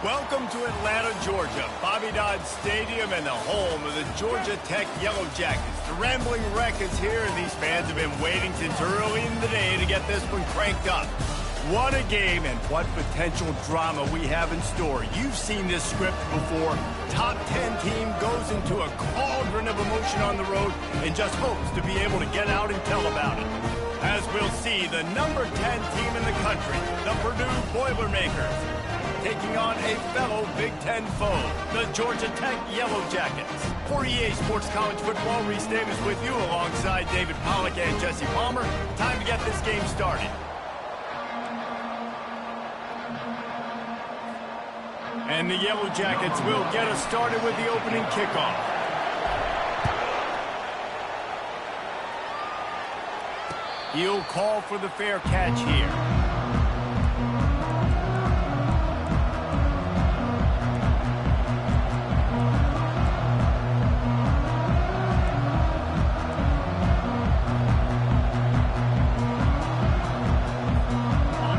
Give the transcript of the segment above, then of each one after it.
Welcome to Atlanta, Georgia, Bobby Dodd Stadium and the home of the Georgia Tech Yellow Jackets. The Rambling Wreck is here, and these fans have been waiting since early in the day to get this one cranked up. What a game and what potential drama we have in store. You've seen this script before. Top 10 team goes into a cauldron of emotion on the road and just hopes to be able to get out and tell about it. As we'll see, the number 10 team in the country, the Purdue Boilermakers, taking on a fellow Big Ten foe, the Georgia Tech Yellow Jackets. For EA Sports College Football, Reese Davis with you alongside David Pollack and Jesse Palmer. Time to get this game started. And the Yellow Jackets will get us started with the opening kickoff. He'll call for the fair catch here.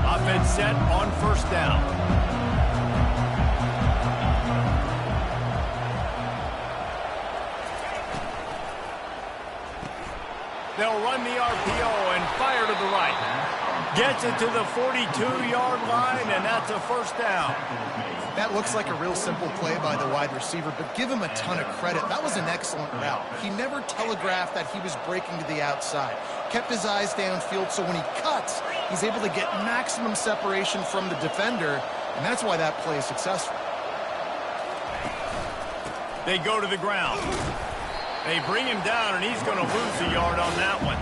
Offense set on first down. They'll run the RPO and fire to the right. Gets it to the 42-yard line, and that's a first down. That looks like a real simple play by the wide receiver, but give him a ton of credit. That was an excellent route. He never telegraphed that he was breaking to the outside. Kept his eyes downfield, so when he cuts, he's able to get maximum separation from the defender, and that's why that play is successful. They go to the ground. They bring him down, and he's going to lose a yard on that one.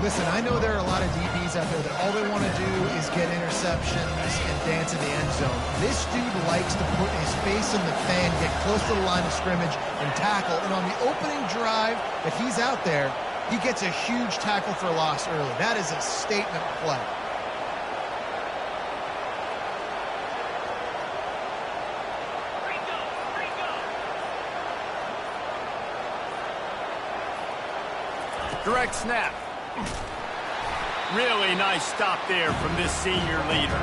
Listen, I know there are a lot of DBs out there that all they want to do is get interceptions and dance in the end zone. This dude likes to put his face in the fan, get close to the line of scrimmage, and tackle. And on the opening drive that he's out there, he gets a huge tackle for loss early. That is a statement play. Direct snap. Really nice stop there from this senior leader.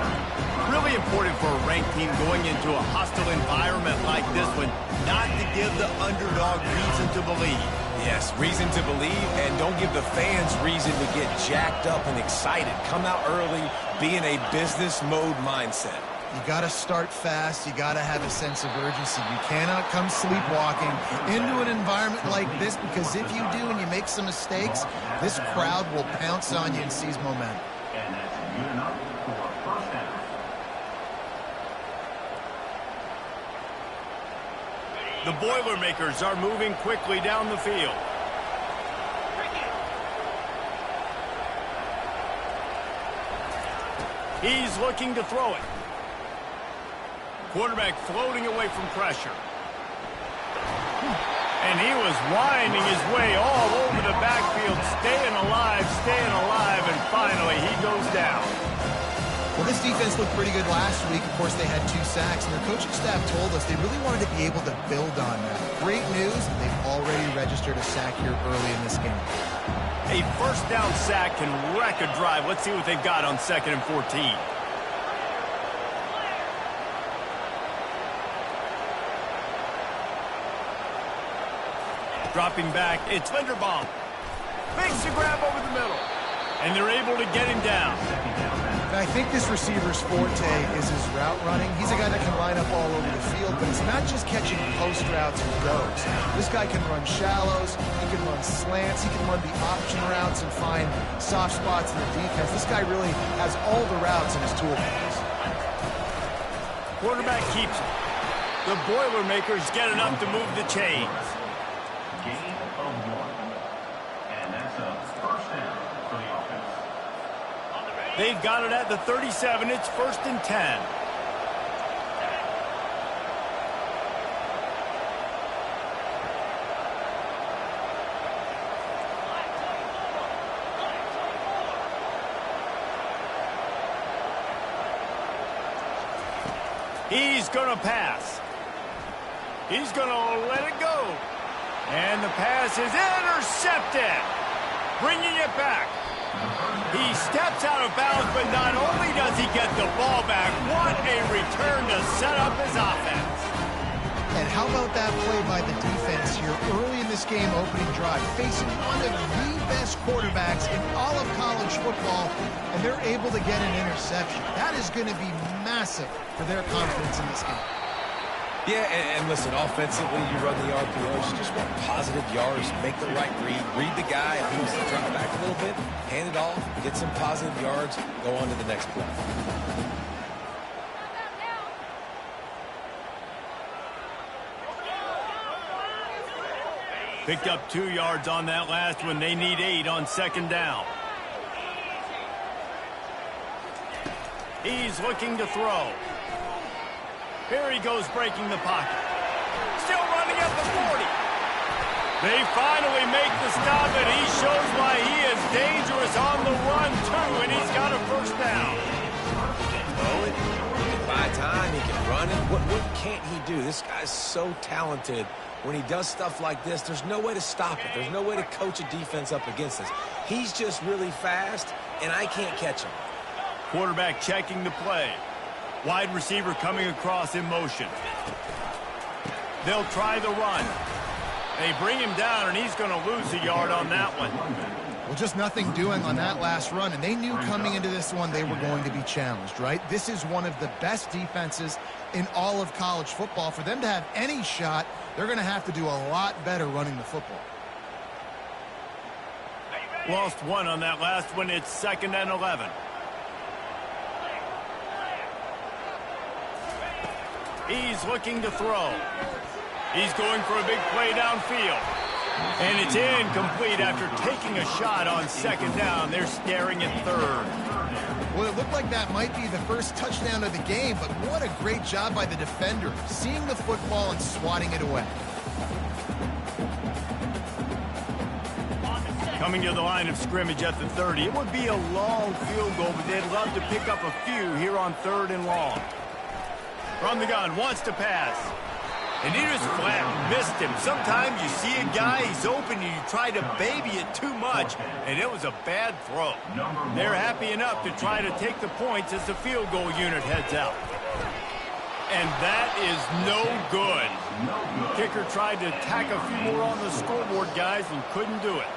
Really important for a ranked team going into a hostile environment like this one, not to give the underdog reason to believe. Yes, reason to believe, and don't give the fans reason to get jacked up and excited. Come out early, be in a business mode mindset. You got to start fast. You got to have a sense of urgency. You cannot come sleepwalking into an environment like this, because if you do and you make some mistakes, this crowd will pounce on you and seize momentum. And that's good enough for first down. The Boilermakers are moving quickly down the field. He's looking to throw it. Quarterback floating away from pressure. And he was winding his way all over the backfield, staying alive, and finally he goes down. Well, this defense looked pretty good last week. Of course, they had 2 sacks, and their coaching staff told us they really wanted to be able to build on that. Great news, they've already registered a sack here early in this game. A first down sack can wreck a drive. Let's see what they've got on 2nd and 14. Dropping back, it's Linderbaum. Makes a grab over the middle. And they're able to get him down. I think this receiver's forte is his route running. He's a guy that can line up all over the field, but it's not just catching post routes and goes. This guy can run shallows, he can run slants, he can run the option routes and find soft spots in the defense. This guy really has all the routes in his toolbox. Quarterback keeps it. The Boilermakers get enough to move the chains. Gain of 1. And that's a first down for the offense. They've got it at the 37. It's 1st and 10. He's going to pass. He's going to let it go. And the pass is intercepted. Bringing it back. He steps out of bounds, but not only does he get the ball back, what a return to set up his offense. And how about that play by the defense here early in this game opening drive, facing one of the best quarterbacks in all of college football, and they're able to get an interception. That is going to be massive for their confidence in this game. Yeah, and listen, offensively, you run the RPOs, you just want positive yards, make the right read the guy, if he needs to drop back a little bit, hand it off, get some positive yards, go on to the next play. Picked up 2 yards on that last one. They need 8 on second down. He's looking to throw. Here he goes breaking the pocket. Still running at the 40. They finally make the stop, and he shows why he is dangerous on the run, too, and he's got a first down. Throw it. He can buy time. He can run it. What can't he do? This guy's so talented. When he does stuff like this, there's no way to stop it. There's no way to coach a defense up against this. He's just really fast, and I can't catch him. Quarterback checking the play. Wide receiver coming across in motion. They'll try the run. They bring him down, and he's going to lose a yard on that one. Well, just nothing doing on that last run, and they knew coming into this one they were going to be challenged, right? This is one of the best defenses in all of college football. For them to have any shot, they're going to have to do a lot better running the football. Lost 1 on that last one. It's 2nd and 11. He's looking to throw. He's going for a big play downfield. And it's incomplete after taking a shot on second down. They're staring at third. Well, it looked like that might be the first touchdown of the game, but what a great job by the defender, seeing the football and swatting it away. Coming to the line of scrimmage at the 30. It would be a long field goal, but they'd love to pick up a few here on 3rd and long. From the gun, wants to pass. And he just flat missed him. Sometimes you see a guy, he's open, and you try to baby it too much, and it was a bad throw. They're happy enough to try to take the points as the field goal unit heads out. And that is no good. Kicker tried to tack a few more on the scoreboard, guys, and couldn't do it.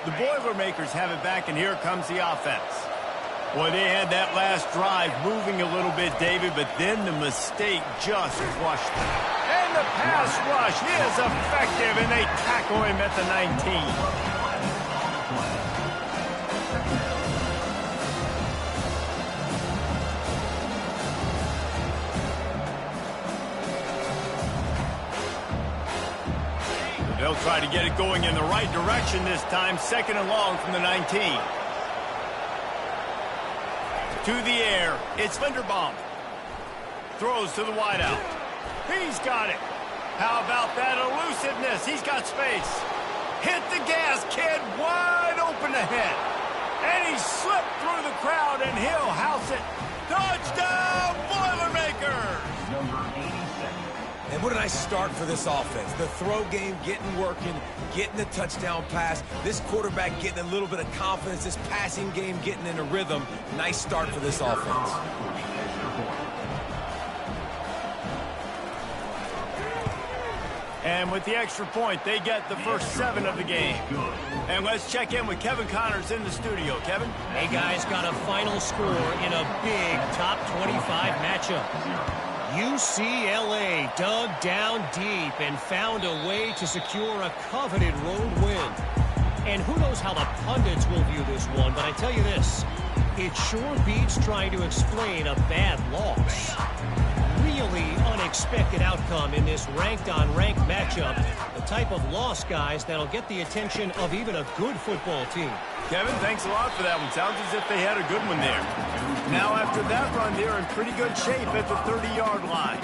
The Boilermakers have it back, and here comes the offense. Boy, they had that last drive moving a little bit, David, but then the mistake just crushed them. And the pass rush is effective, and they tackle him at the 19. They'll try to get it going in the right direction this time. 2nd and long from the 19. To the air. It's Linderbaum. Throws to the wideout. He's got it. How about that elusiveness? He's got space. Hit the gas, kid. Wide open ahead. And he slipped through the crowd, and he'll house it. Touchdown, Boilermakers! And what a nice start for this offense. The throw game getting working, getting the touchdown pass. This quarterback getting a little bit of confidence. This passing game getting in a rhythm. Nice start for this offense. And with the extra point, they get the first 7 of the game. And let's check in with Kevin Connors in the studio. Kevin? Hey, guys, got a final score in a big top 25 matchup. UCLA dug down deep and found a way to secure a coveted road win. And who knows how the pundits will view this one, but I tell you this, it sure beats trying to explain a bad loss. Really unexpected outcome in this ranked-on-ranked matchup, but type of loss, guys, that'll get the attention of even a good football team. Kevin, thanks a lot for that one. Sounds as if they had a good one there. Now, after that run, they're in pretty good shape at the 30-yard line.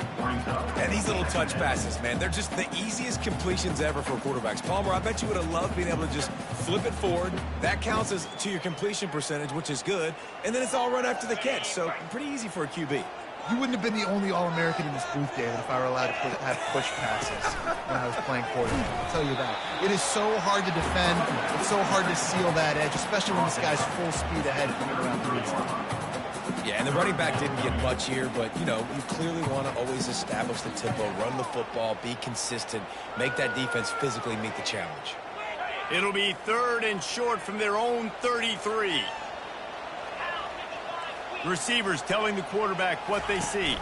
And these little touch passes, man, they're just the easiest completions ever for quarterbacks. Palmer, I bet you would have loved being able to just flip it forward. That counts as to your completion percentage, which is good. And then it's all run after the catch, so pretty easy for a QB. You wouldn't have been the only All-American in this booth, David, if I were allowed to have push passes when I was playing quarterback. I'll tell you that. It is so hard to defend. It's so hard to seal that edge, especially when this guy's full speed ahead coming around the inside. Yeah, and the running back didn't get much here, but, you know, you clearly want to always establish the tempo, run the football, be consistent, make that defense physically meet the challenge. It'll be 3rd and short from their own 33. Receivers telling the quarterback what they see.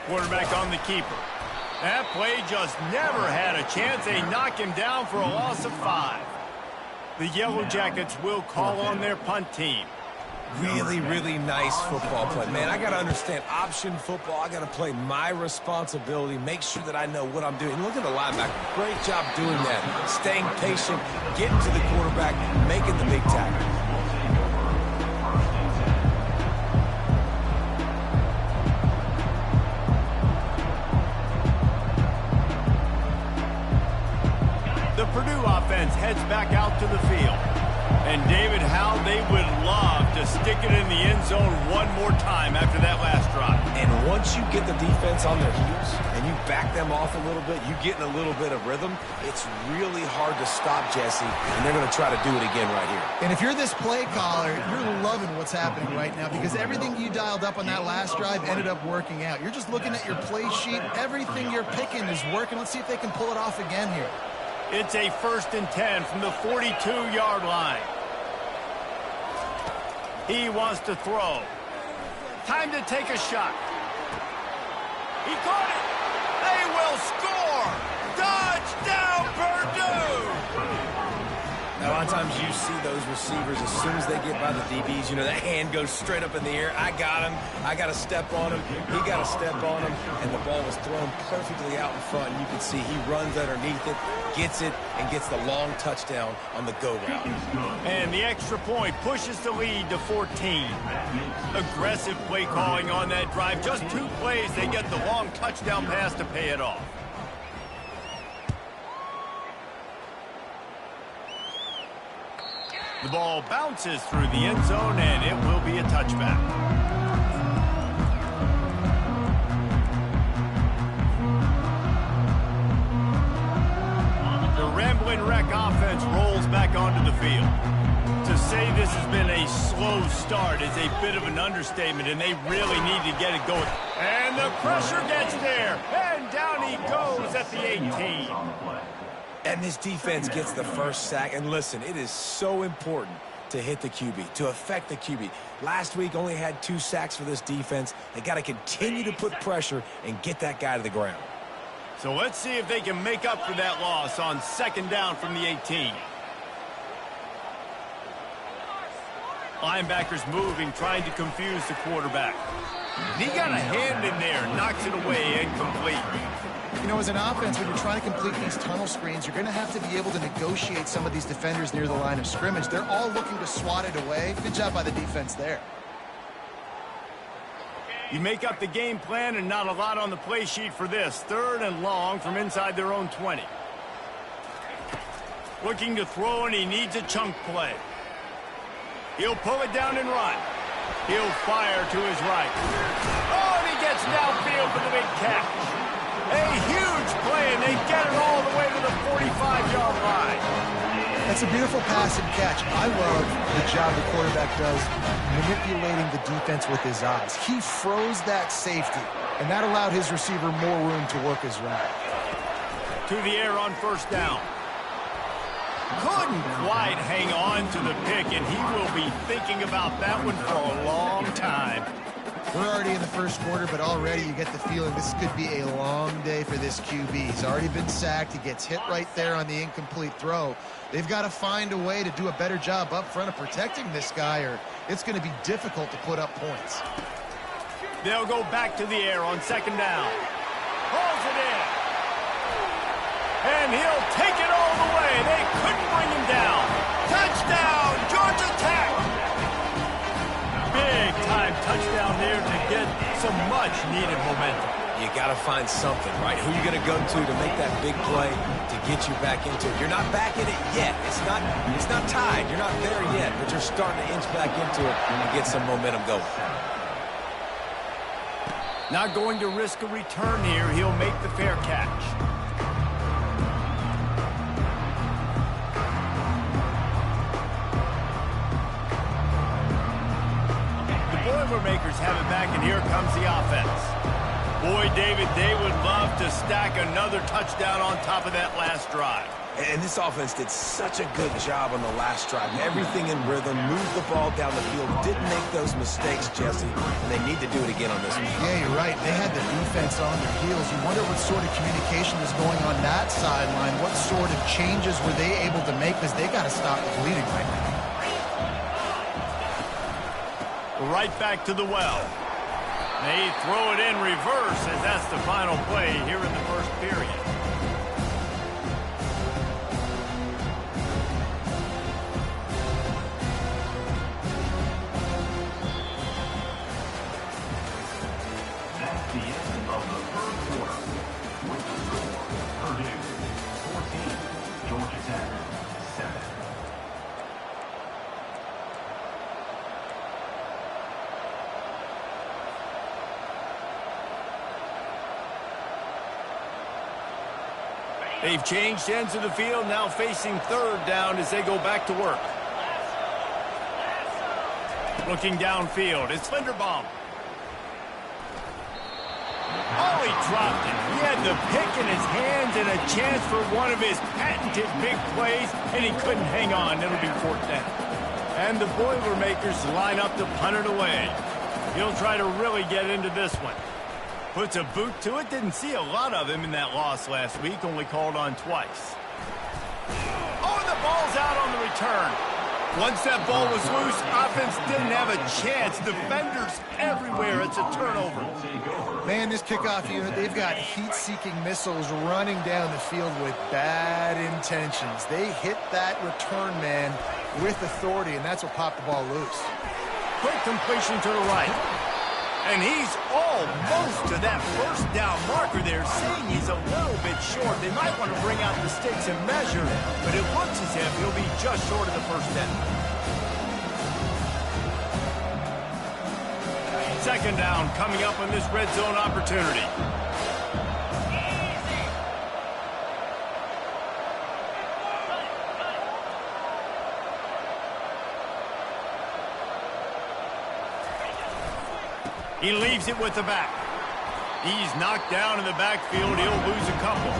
Quarterback on the keeper. That play just never had a chance. They knock him down for a loss of 5. The Yellow Jackets will call on their punt team. Really, really nice football play. Man, I got to understand option football. I got to play my responsibility, make sure that I know what I'm doing. Look at the linebacker. Great job doing that. Staying patient, getting to the quarterback, making the big tackle. The Purdue offense heads back out to the field. And David, how they would love to stick it in the end zone one more time after that last drive. And once you get the defense on their heels and you back them off a little bit, you get in a little bit of rhythm, it's really hard to stop, Jesse, and they're going to try to do it again right here. And if you're this play caller, you're loving what's happening right now because everything you dialed up on that last drive ended up working out. You're just looking at your play sheet. Everything you're picking is working. Let's see if they can pull it off again here. It's a 1st and 10 from the 42-yard line. He wants to throw. Time to take a shot. He caught it. They will score. Touchdown, Purdue. Now, a lot of times you see those receivers, as soon as they get by the DBs, you know, that hand goes straight up in the air. I got him. I got to step on him. He got to step on him. And the ball was thrown perfectly out in front. And you can see he runs underneath it, gets it, and gets the long touchdown on the go route. And the extra point pushes the lead to 14. Aggressive play calling on that drive. Just 2 plays, they get the long touchdown pass to pay it off. The ball bounces through the end zone, and it will be a touchback. The Rambling Wreck offense rolls back onto the field. To say this has been a slow start is a bit of an understatement, and they really need to get it going. And the pressure gets there, and down he goes at the 18. And this defense gets the first sack. And listen, it is so important to hit the QB, to affect the QB. Last week only had 2 sacks for this defense. They got to continue to put pressure and get that guy to the ground. So let's see if they can make up for that loss on 2nd down from the 18. Linebackers moving, trying to confuse the quarterback. He got a hand in there, knocks it away, incomplete. You know, as an offense, when you're trying to complete these tunnel screens, you're going to have to be able to negotiate some of these defenders near the line of scrimmage. They're all looking to swat it away. Good job by the defense there. You make up the game plan and not a lot on the play sheet for this. 3rd and long from inside their own 20. Looking to throw, and he needs a chunk play. He'll pull it down and run. He'll fire to his right. Oh, and he gets downfield for the big catch. A huge play, and they get it all the way to the 45-yard line. That's a beautiful pass and catch. I love the job the quarterback does manipulating the defense with his eyes. He froze that safety, and that allowed his receiver more room to work his route. To the air on 1st down. Couldn't quite hang on to the pick, and he will be thinking about that one for a long time. We're already in the first quarter, but already you get the feeling this could be a long day for this QB. He's already been sacked. He gets hit right there on the incomplete throw. They've got to find a way to do a better job up front of protecting this guy, or it's going to be difficult to put up points. They'll go back to the air on 2nd down. Pulls it in. And he'll take it all the way. They couldn't bring him down. Touchdown, Georgia Tech! Big-time touchdown there to get some much-needed momentum. You got to find something, right? Who are you going to go to make that big play to get you back into it? You're not back in it yet. It's not tied. You're not there yet, but you're starting to inch back into it and get some momentum going. Not going to risk a return here. He'll make the fair catch. The Boilermakers have it back, and here comes the offense. Boy, David, they would love to stack another touchdown on top of that last drive. And this offense did such a good job on the last drive. Everything in rhythm, moved the ball down the field, didn't make those mistakes, Jesse, and they need to do it again on this one. Yeah, you're right. They had the defense on their heels. You wonder what sort of communication was going on that sideline. What sort of changes were they able to make, because they got to stop the bleeding right now. Right back to the well. They throw it in reverse as that's the final play here in the first period. That's the end of the third quarter. With the score, Purdue 14, Georgia Tech 7. They've changed ends of the field, now facing third down as they go back to work. Looking downfield, it's Linderbaum. Oh, he dropped it. He had the pick in his hands and a chance for one of his patented big plays, and he couldn't hang on. It'll be fourth down. And the Boilermakers line up to punt it away. He'll try to really get into this one. Puts a boot to it. Didn't see a lot of him in that loss last week. Only called on twice. Oh, and the ball's out on the return. Once that ball was loose, offense didn't have a chance. Defenders everywhere. It's a turnover. Man, this kickoff unit, they've got heat-seeking missiles running down the field with bad intentions. They hit that return man with authority, and that's what popped the ball loose. Quick completion to the right. And he's almost to that first down marker there, seeing he's a little bit short. They might want to bring out the sticks and measure, but it looks as if he'll be just short of the first down. Second down coming up on this red zone opportunity. He leaves it with the back. He's knocked down in the backfield. He'll lose a couple.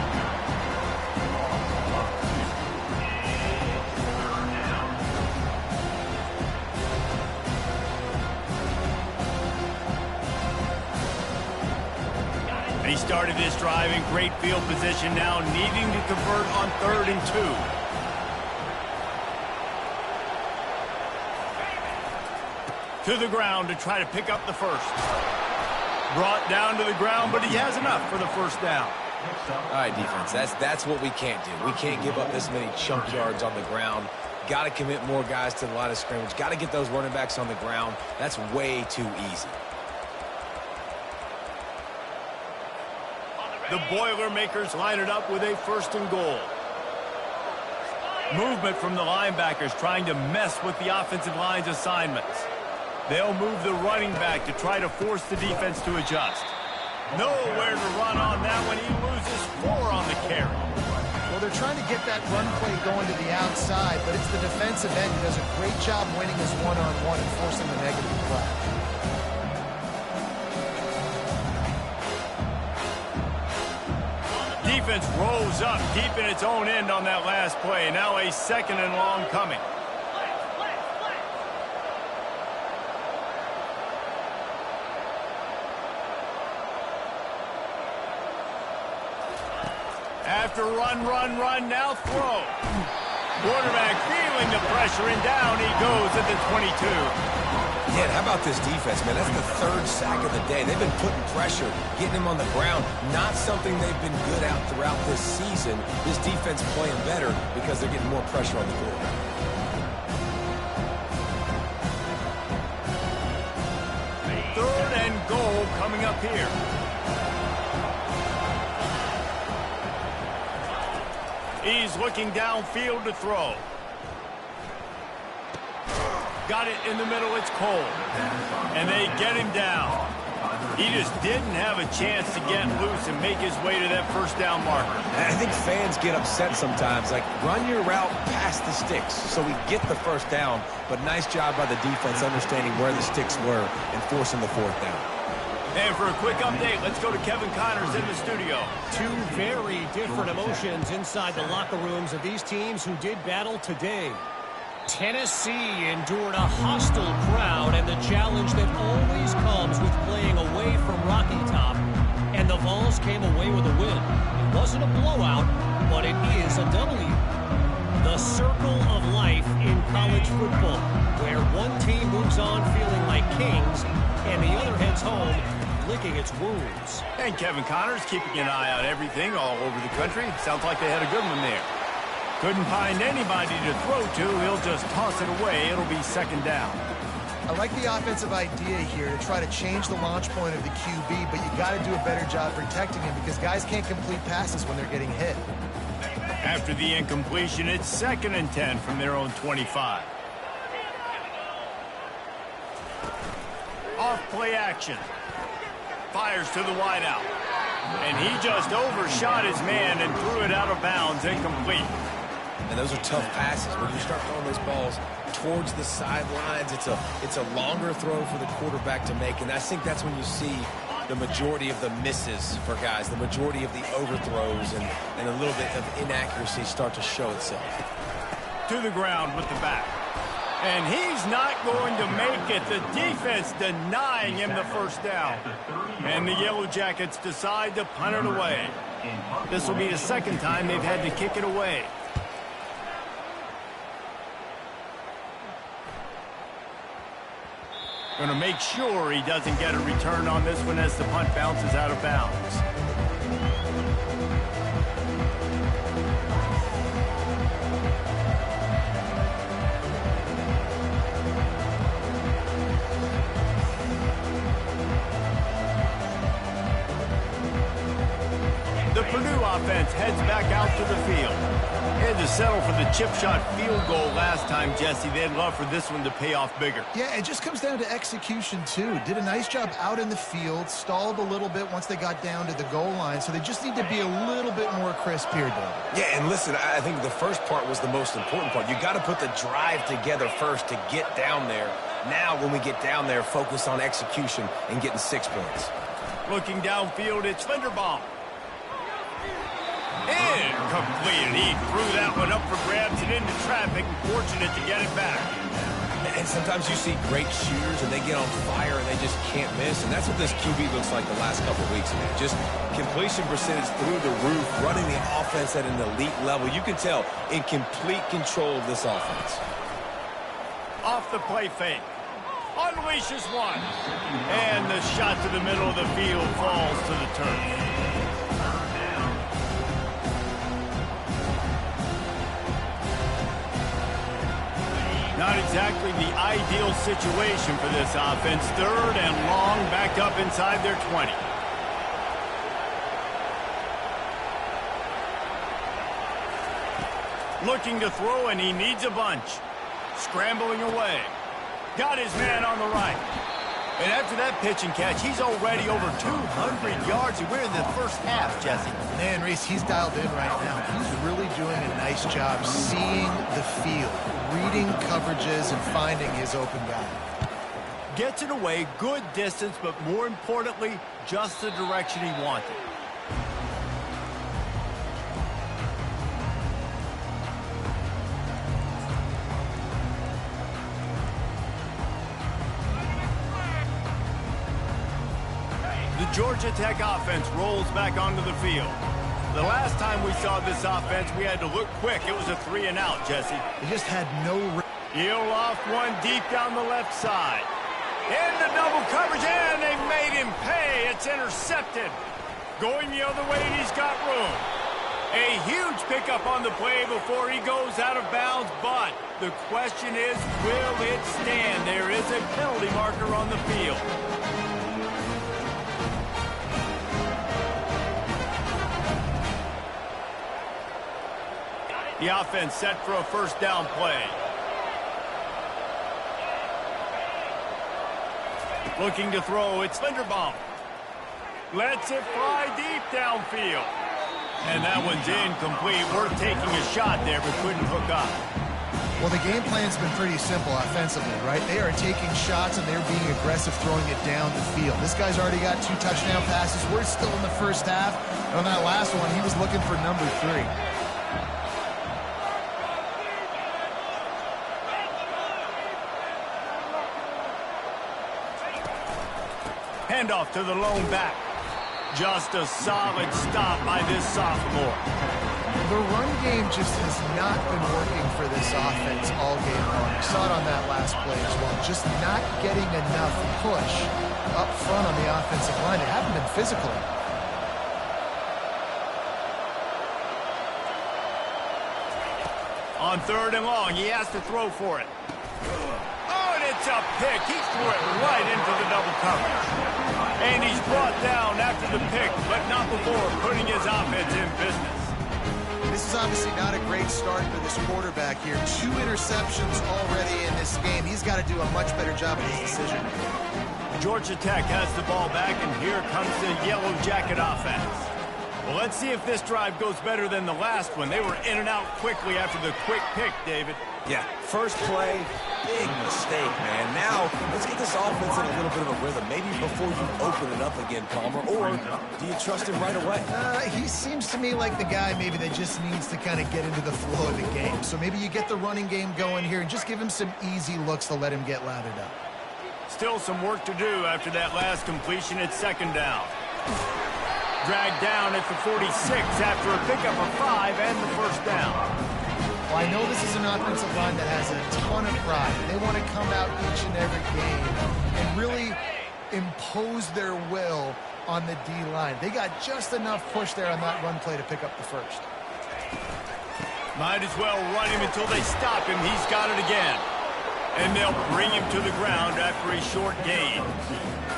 He started this drive in great field position, now needing to convert on 3rd and 2. To the ground to try to pick up the first. Brought down to the ground, but he has enough for the first down. All right, defense, that's what we can't do. We can't give up this many chunk yards on the ground. Got to commit more guys to the line of scrimmage. Got to get those running backs on the ground. That's way too easy. The Boilermakers line it up with a 1st and goal. Movement from the linebackers trying to mess with the offensive line's assignments. They'll move the running back to try to force the defense to adjust. Nowhere to run on that one. He loses 4 on the carry. Well, they're trying to get that run play going to the outside, but it's the defensive end who does a great job winning his one-on-one and forcing the negative play. Defense rolls up deep in its own end on that last play. Now a 2nd and long coming. After run, now throw. Quarterback feeling the pressure, and down he goes at the 22. Yeah, how about this defense, man? That's the third sack of the day. They've been putting pressure, getting him on the ground. Not something they've been good at throughout this season. This defense playing better because they're getting more pressure on the quarterback. Third and goal coming up here. He's looking downfield to throw. Got it in the middle, it's Cole. And they get him down. He just didn't have a chance to get loose and make his way to that first down marker. I think fans get upset sometimes. Like, run your route past the sticks so we get the first down. But nice job by the defense understanding where the sticks were and forcing the fourth down. And for a quick update, let's go to Kevin Connors in the studio. Two very different emotions inside the locker rooms of these teams who did battle today. Tennessee endured a hostile crowd and the challenge that always comes with playing away from Rocky Top. And the Vols came away with a win. It wasn't a blowout, but it is a W. The circle of life in college football, where one team moves on feeling like kings and the other heads home licking its wounds. And Kevin Connors keeping an eye on everything all over the country. Sounds like they had a good one there. Couldn't find anybody to throw to. He'll just toss it away. It'll be second down. I like the offensive idea here to try to change the launch point of the QB, but you got to do a better job protecting him because guys can't complete passes when they're getting hit. After the incompletion, it's 2nd and 10 from their own 25. Off play action. Fires to the wideout. And he just overshot his man and threw it out of bounds, incomplete. And those are tough passes. When you start throwing those balls towards the sidelines, it's a longer throw for the quarterback to make. And I think that's when you see the majority of the misses for guys, the majority of the overthrows and a little bit of inaccuracy start to show itself. To the ground with the back. And he's not going to make it. The defense denying him the first down. And the Yellow Jackets decide to punt it away. This will be the second time they've had to kick it away. Going to make sure he doesn't get a return on this one as the punt bounces out of bounds. The Purdue offense heads back out to the field. They had to settle for the chip shot field goal last time, Jesse. They'd love for this one to pay off bigger. Yeah, it just comes down to execution, too. Did a nice job out in the field, stalled a little bit once they got down to the goal line, so they just need to be a little bit more crisp here, David. Yeah, and listen, I think the first part was the most important part. You got to put the drive together first to get down there. Now, when we get down there, focus on execution and getting 6 points. Looking downfield, it's Linderbaum. Incomplete. He threw that one up for grabs and into traffic. Fortunate to get it back. And sometimes you see great shooters and they get on fire and they just can't miss. And that's what this QB looks like the last couple of weeks, man. Just completion percentage through the roof, running the offense at an elite level. You can tell in complete control of this offense. Off the play fake. Unleashes one. And the shot to the middle of the field falls to the turf. Not exactly the ideal situation for this offense. 3rd and long, backed up inside their 20. Looking to throw, and he needs a bunch. Scrambling away. Got his man on the right. And after that pitch and catch, he's already over 200 yards. And we're in the first half, Jesse. Man, Reese, he's dialed in right now. He's really doing a nice job seeing the field, reading coverages, and finding his open guy. Gets it away, good distance, but more importantly, just the direction he wanted. The Georgia Tech offense rolls back onto the field. The last time we saw this offense, we had to look quick. It was a 3-and-out, Jesse. They just had no... He'll off one deep down the left side. Into double coverage, and they made him pay. It's intercepted. Going the other way, and he's got room. A huge pickup on the play before he goes out of bounds, but the question is, will it stand? There is a penalty marker on the field. The offense set for a first down play. Looking to throw, it's Linderbaum. Lets it fly deep downfield. And that one's incomplete. We're taking a shot there, but couldn't hook up. Well, the game plan's been pretty simple offensively, right? They are taking shots, and they're being aggressive, throwing it down the field. This guy's already got 2 touchdown passes. We're still in the first half. And on that last one, he was looking for number 3. Handoff to the lone back. Just a solid stop by this sophomore. The run game just has not been working for this offense all game long. You saw it on that last play as well. Just not getting enough push up front on the offensive line. They haven't been physical. On 3rd and long, he has to throw for it. Oh, and it's a pick. He threw it right into the double coverage. And he's brought down after the pick, but not before putting his offense in business. This is obviously not a great start for this quarterback here. 2 interceptions already in this game. He's got to do a much better job of his decision. Georgia Tech has the ball back, and here comes the Yellow Jacket offense. Well, let's see if this drive goes better than the last one. They were in and out quickly after the quick pick, David. Yeah, first play, big mistake, man. Now, let's get this offense in a little bit of a rhythm. Maybe before you open it up again, Palmer, or do you trust him right away? He seems to me like the guy maybe that just needs to kind of get into the flow of the game. So maybe you get the running game going here and just give him some easy looks to let him get lathered up. Still some work to do after that last completion at 2nd down. Dragged down at the 46 after a pickup of 5 and the first down. Well, I know this is an offensive line that has a ton of pride. They want to come out each and every game and really impose their will on the D-line. They got just enough push there on that run play to pick up the first. Might as well run him until they stop him. He's got it again. And they'll bring him to the ground after a short gain.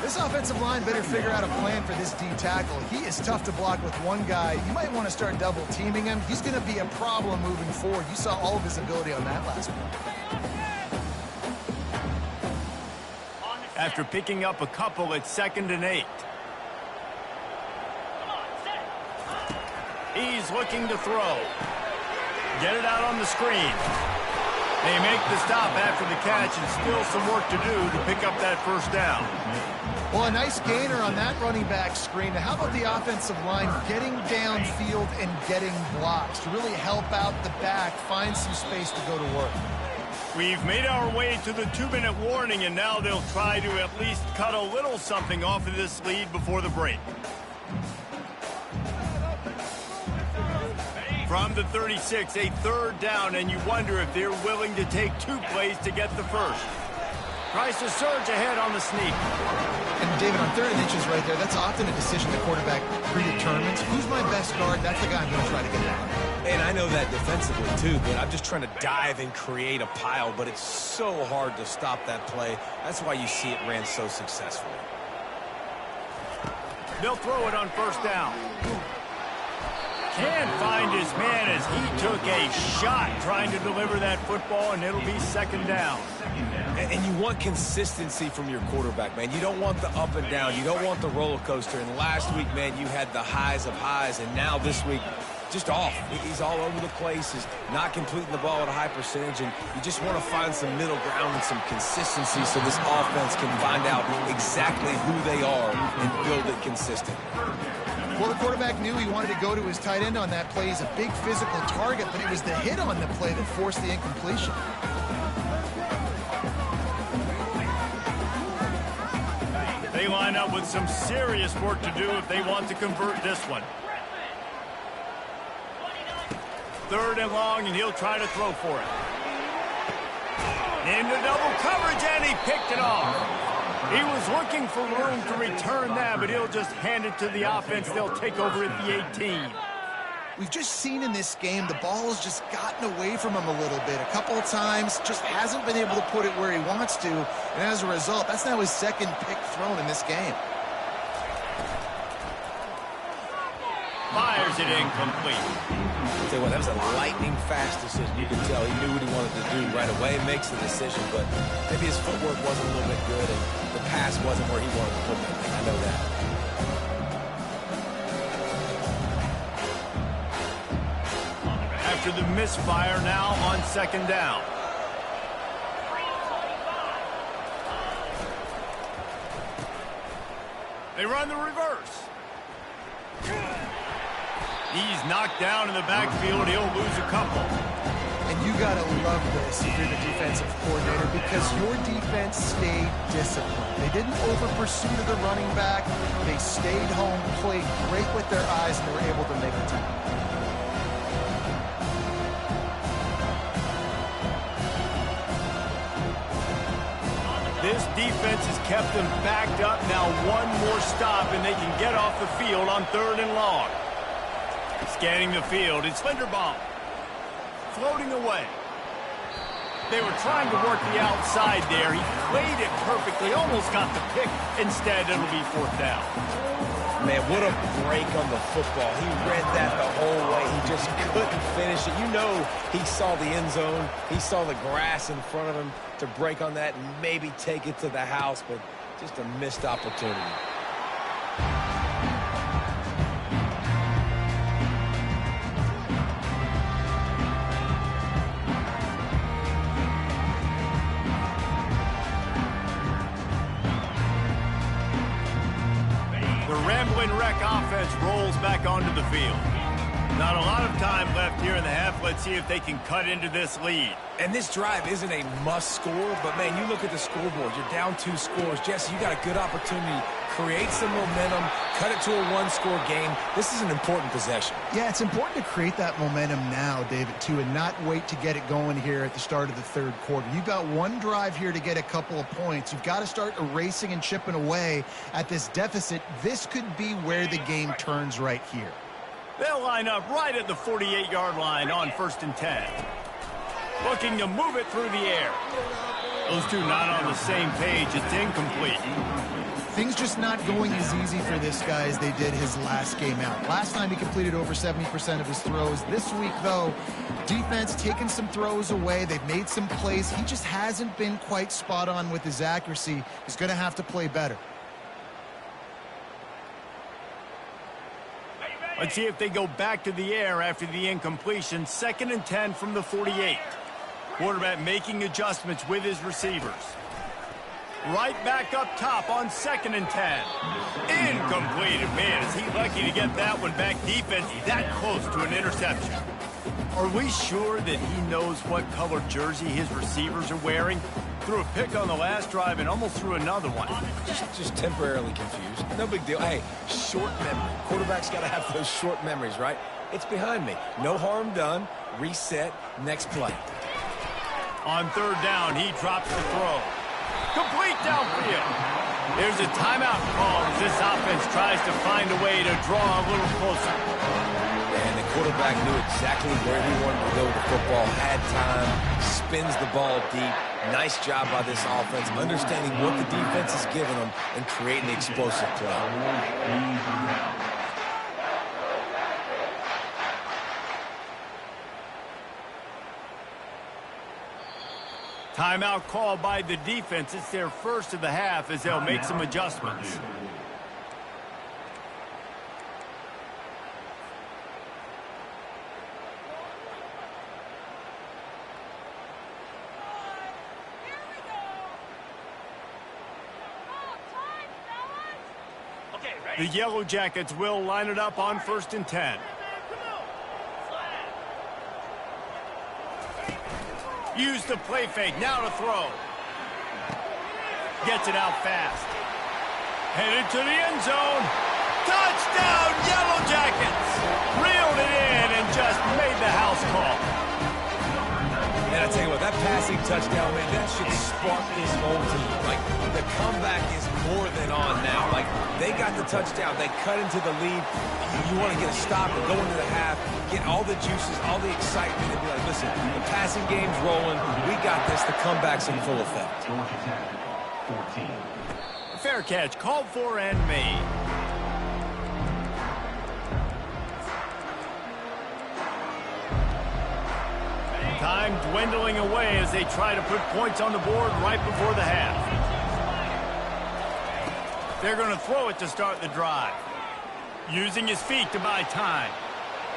This offensive line better figure out a plan for this D tackle. He is tough to block with one guy. You might want to start double teaming him. He's going to be a problem moving forward. You saw all of his ability on that last one. After picking up a couple at 2nd and 8. He's looking to throw. Get it out on the screen. They make the stop after the catch, and still some work to do to pick up that first down. Well, a nice gainer on that running back screen. Now, how about the offensive line getting downfield and getting blocks to really help out the back, find some space to go to work? We've made our way to the 2-minute warning, and now they'll try to at least cut a little something off of this lead before the break. From the 36, a 3rd down, and you wonder if they're willing to take 2 plays to get the first. Tries to surge ahead on the sneak. And David, on 3rd and inches right there, that's often a decision the quarterback predetermines. Who's my best guard? That's the guy I'm going to try to get down. And I know that defensively too, but I'm just trying to dive and create a pile, but it's so hard to stop that play. That's why you see it ran so successfully. They'll throw it on 1st down. Can't find his man as he took a shot trying to deliver that football, and it'll be 2nd down. And you want consistency from your quarterback, man. You don't want the up and down. You don't want the roller coaster. And last week, man, you had the highs of highs, and now this week, just off. He's all over the place. He's not completing the ball at a high percentage, and you just want to find some middle ground and some consistency so this offense can find out exactly who they are and build it consistent. Well, the quarterback knew he wanted to go to his tight end on that play. He's a big physical target, but it was the hit on the play that forced the incompletion. They line up with some serious work to do if they want to convert this one. 3rd and long, and he'll try to throw for it. Into double coverage, and he picked it off. He was looking for room to return that, but he'll just hand it to the offense. They'll take over at the 18. We've just seen in this game the ball has just gotten away from him a little bit. A couple of times, just hasn't been able to put it where he wants to. And as a result, that's now his 2nd pick thrown in this game. Fires it incomplete. I'll tell you what, that was a lightning-fast decision. You can tell he knew what he wanted to do right away. Makes the decision, but maybe his footwork wasn't a little bit good, and the pass wasn't where he wanted to put that thing. I know that. After the misfire, now on 2nd down. They run the reverse. He's knocked down in the backfield. He'll lose a couple. And you got to love this if you're the defensive coordinator, because your defense stayed disciplined. They didn't over-pursue to the running back. They stayed home, played great with their eyes, and they were able to make the tackle. This defense has kept them backed up. Now one more stop, and they can get off the field on 3rd and long. Scanning the field, it's Linderbaum. Floating away. They were trying to work the outside there. He played it perfectly, almost got the pick. Instead, it'll be 4th down. Man, what a break on the football. He read that the whole way. He just couldn't finish it. You know he saw the end zone. He saw the grass in front of him to break on that and maybe take it to the house, but just a missed opportunity. Offense rolls back onto the field. Not a lot of time left here in the half. Let's see if they can cut into this lead. And this drive isn't a must score, but man, you look at the scoreboard. You're down 2 scores. Jesse, you got a good opportunity. Create some momentum. Cut it to a 1-score game. This is an important possession. Yeah, it's important to create that momentum now, David, too, and not wait to get it going here at the start of the 3rd quarter. You've got one drive here to get a couple of points. You've got to start erasing and chipping away at this deficit. This could be where the game turns right here. They'll line up right at the 48-yard line on 1st and 10. Looking to move it through the air. Those two not on the same page. It's incomplete. Things just not going as easy for this guy as they did his last game out. Last time he completed over 70% of his throws. This week, though, defense taking some throws away. They've made some plays. He just hasn't been quite spot on with his accuracy. He's going to have to play better. Let's see if they go back to the air after the incompletion. 2nd and 10 from the 48. Quarterback making adjustments with his receivers. Right back up top on 2nd and 10. Incomplete. Man, is he lucky to get that one back. Defense that close to an interception. Are we sure that he knows what color jersey his receivers are wearing? Threw a pick on the last drive and almost threw another one. Just temporarily confused. No big deal. Hey, short memory. Quarterback's got to have those short memories, right? It's behind me. No harm done. Reset. Next play. On 3rd down, he drops the throw. Complete downfield. There's a timeout call as this offense tries to find a way to draw a little closer. And the quarterback knew exactly where he wanted to go with the football, had time, spins the ball deep. Nice job by this offense, understanding what the defense is giving them and creating the explosive play. Timeout called by the defense. It's their first of the half as they'll make some adjustments. The Yellow Jackets will line it up on 1st and 10. Use the play fake. Now to throw. Gets it out fast. Headed to the end zone. Touchdown, Yellow Jackets! Reeled it in and just made the house call. And I tell you what, that passing touchdown, man, that should spark this whole team. Like, the comeback is more than on now. Like, they got the touchdown. They cut into the lead. You want to get a stop and go into the half, get all the juices, all the excitement, and be like, listen, the passing game's rolling. We got this. The comeback's in full effect. Georgia Tech, 14. Fair catch, called for and made. Time dwindling away as they try to put points on the board right before the half. They're going to throw it to start the drive. Using his feet to buy time.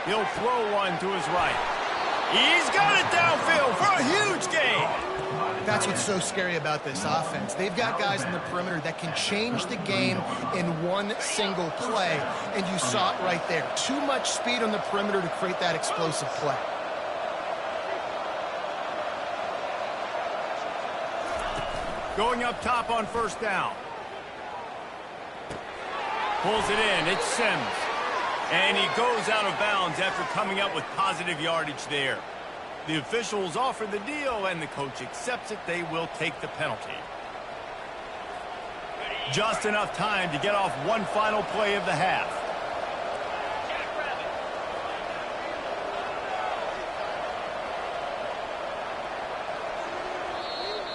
He'll throw one to his right. He's got it downfield for a huge gain. That's what's so scary about this offense. They've got guys in the perimeter that can change the game in one single play, and you saw it right there. Too much speed on the perimeter to create that explosive play. Going up top on first down. Pulls it in. It's Sims. And he goes out of bounds after coming up with positive yardage there. The officials offer the deal, and the coach accepts it. They will take the penalty. Just enough time to get off one final play of the half.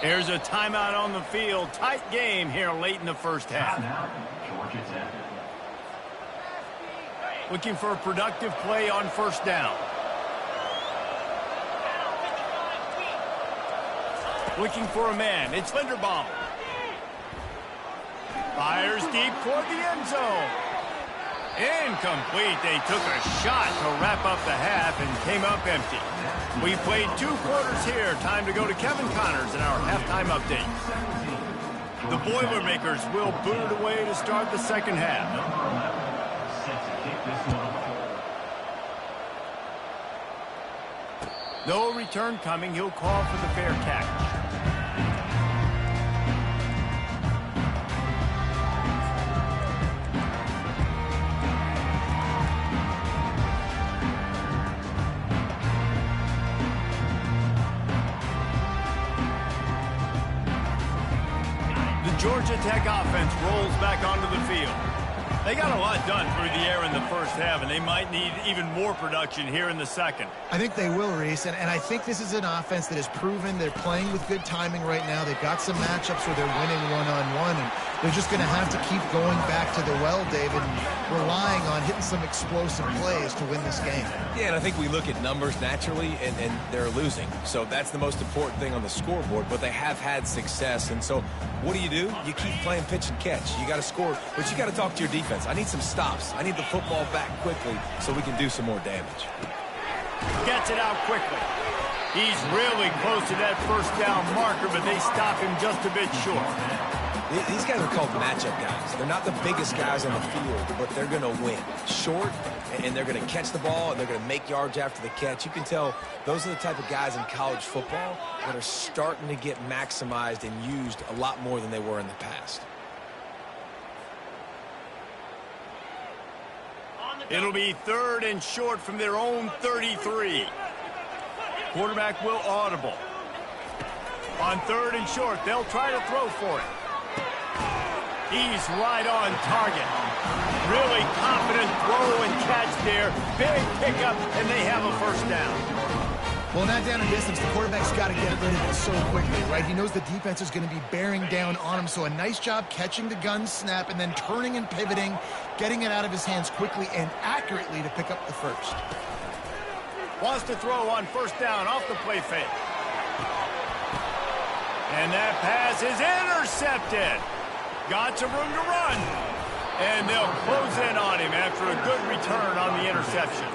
There's a timeout on the field. Tight game here late in the first half. Now, Georgia Tech. Looking for a productive play on first down. Looking for a man. It's Linderbaum. Fires deep toward the end zone. Incomplete. They took a shot to wrap up the half and came up empty. We played 2 quarters here. Time to go to Kevin Connors in our halftime update. The Boilermakers will boot it away to start the second half. Set to kick this one away. No return coming. He'll call for the fair catch. Georgia Tech offense rolls back onto the field. They got a lot done through the air in the first half, and they might need even more production here in the second. I think they will, Reese, and I think this is an offense that has proven they're playing with good timing right now. They've got some matchups where they're winning one-on-one, and they're just going to have to keep going back to the well, David, and relying on hitting some explosive plays to win this game. Yeah, and I think we look at numbers naturally, and they're losing. So that's the most important thing on the scoreboard, but they have had success. And so what do? You keep playing pitch and catch. You got to score, but you got to talk to your defense. I need some stops. I need the football back quickly so we can do some more damage. Gets it out quickly. He's really close to that first down marker, but they stop him just a bit short. These guys are called matchup guys. They're not the biggest guys on the field, but they're going to win. Short, and they're going to catch the ball, and they're going to make yards after the catch. You can tell those are the type of guys in college football that are starting to get maximized and used a lot more than they were in the past. It'll be 3rd and short from their own 33. Quarterback will audible. On 3rd and short, they'll try to throw for it. He's right on target. Really confident throw and catch there. Big pickup, and they have a first down. Well, not down in distance. The quarterback's got to get rid of it so quickly, right? He knows the defense is going to be bearing down on him, so a nice job catching the gun snap and then turning and pivoting, getting it out of his hands quickly and accurately to pick up the first. Wants to throw on first down off the play fake. And that pass is intercepted. Got some room to run. And they'll close in on him after a good return on the interception.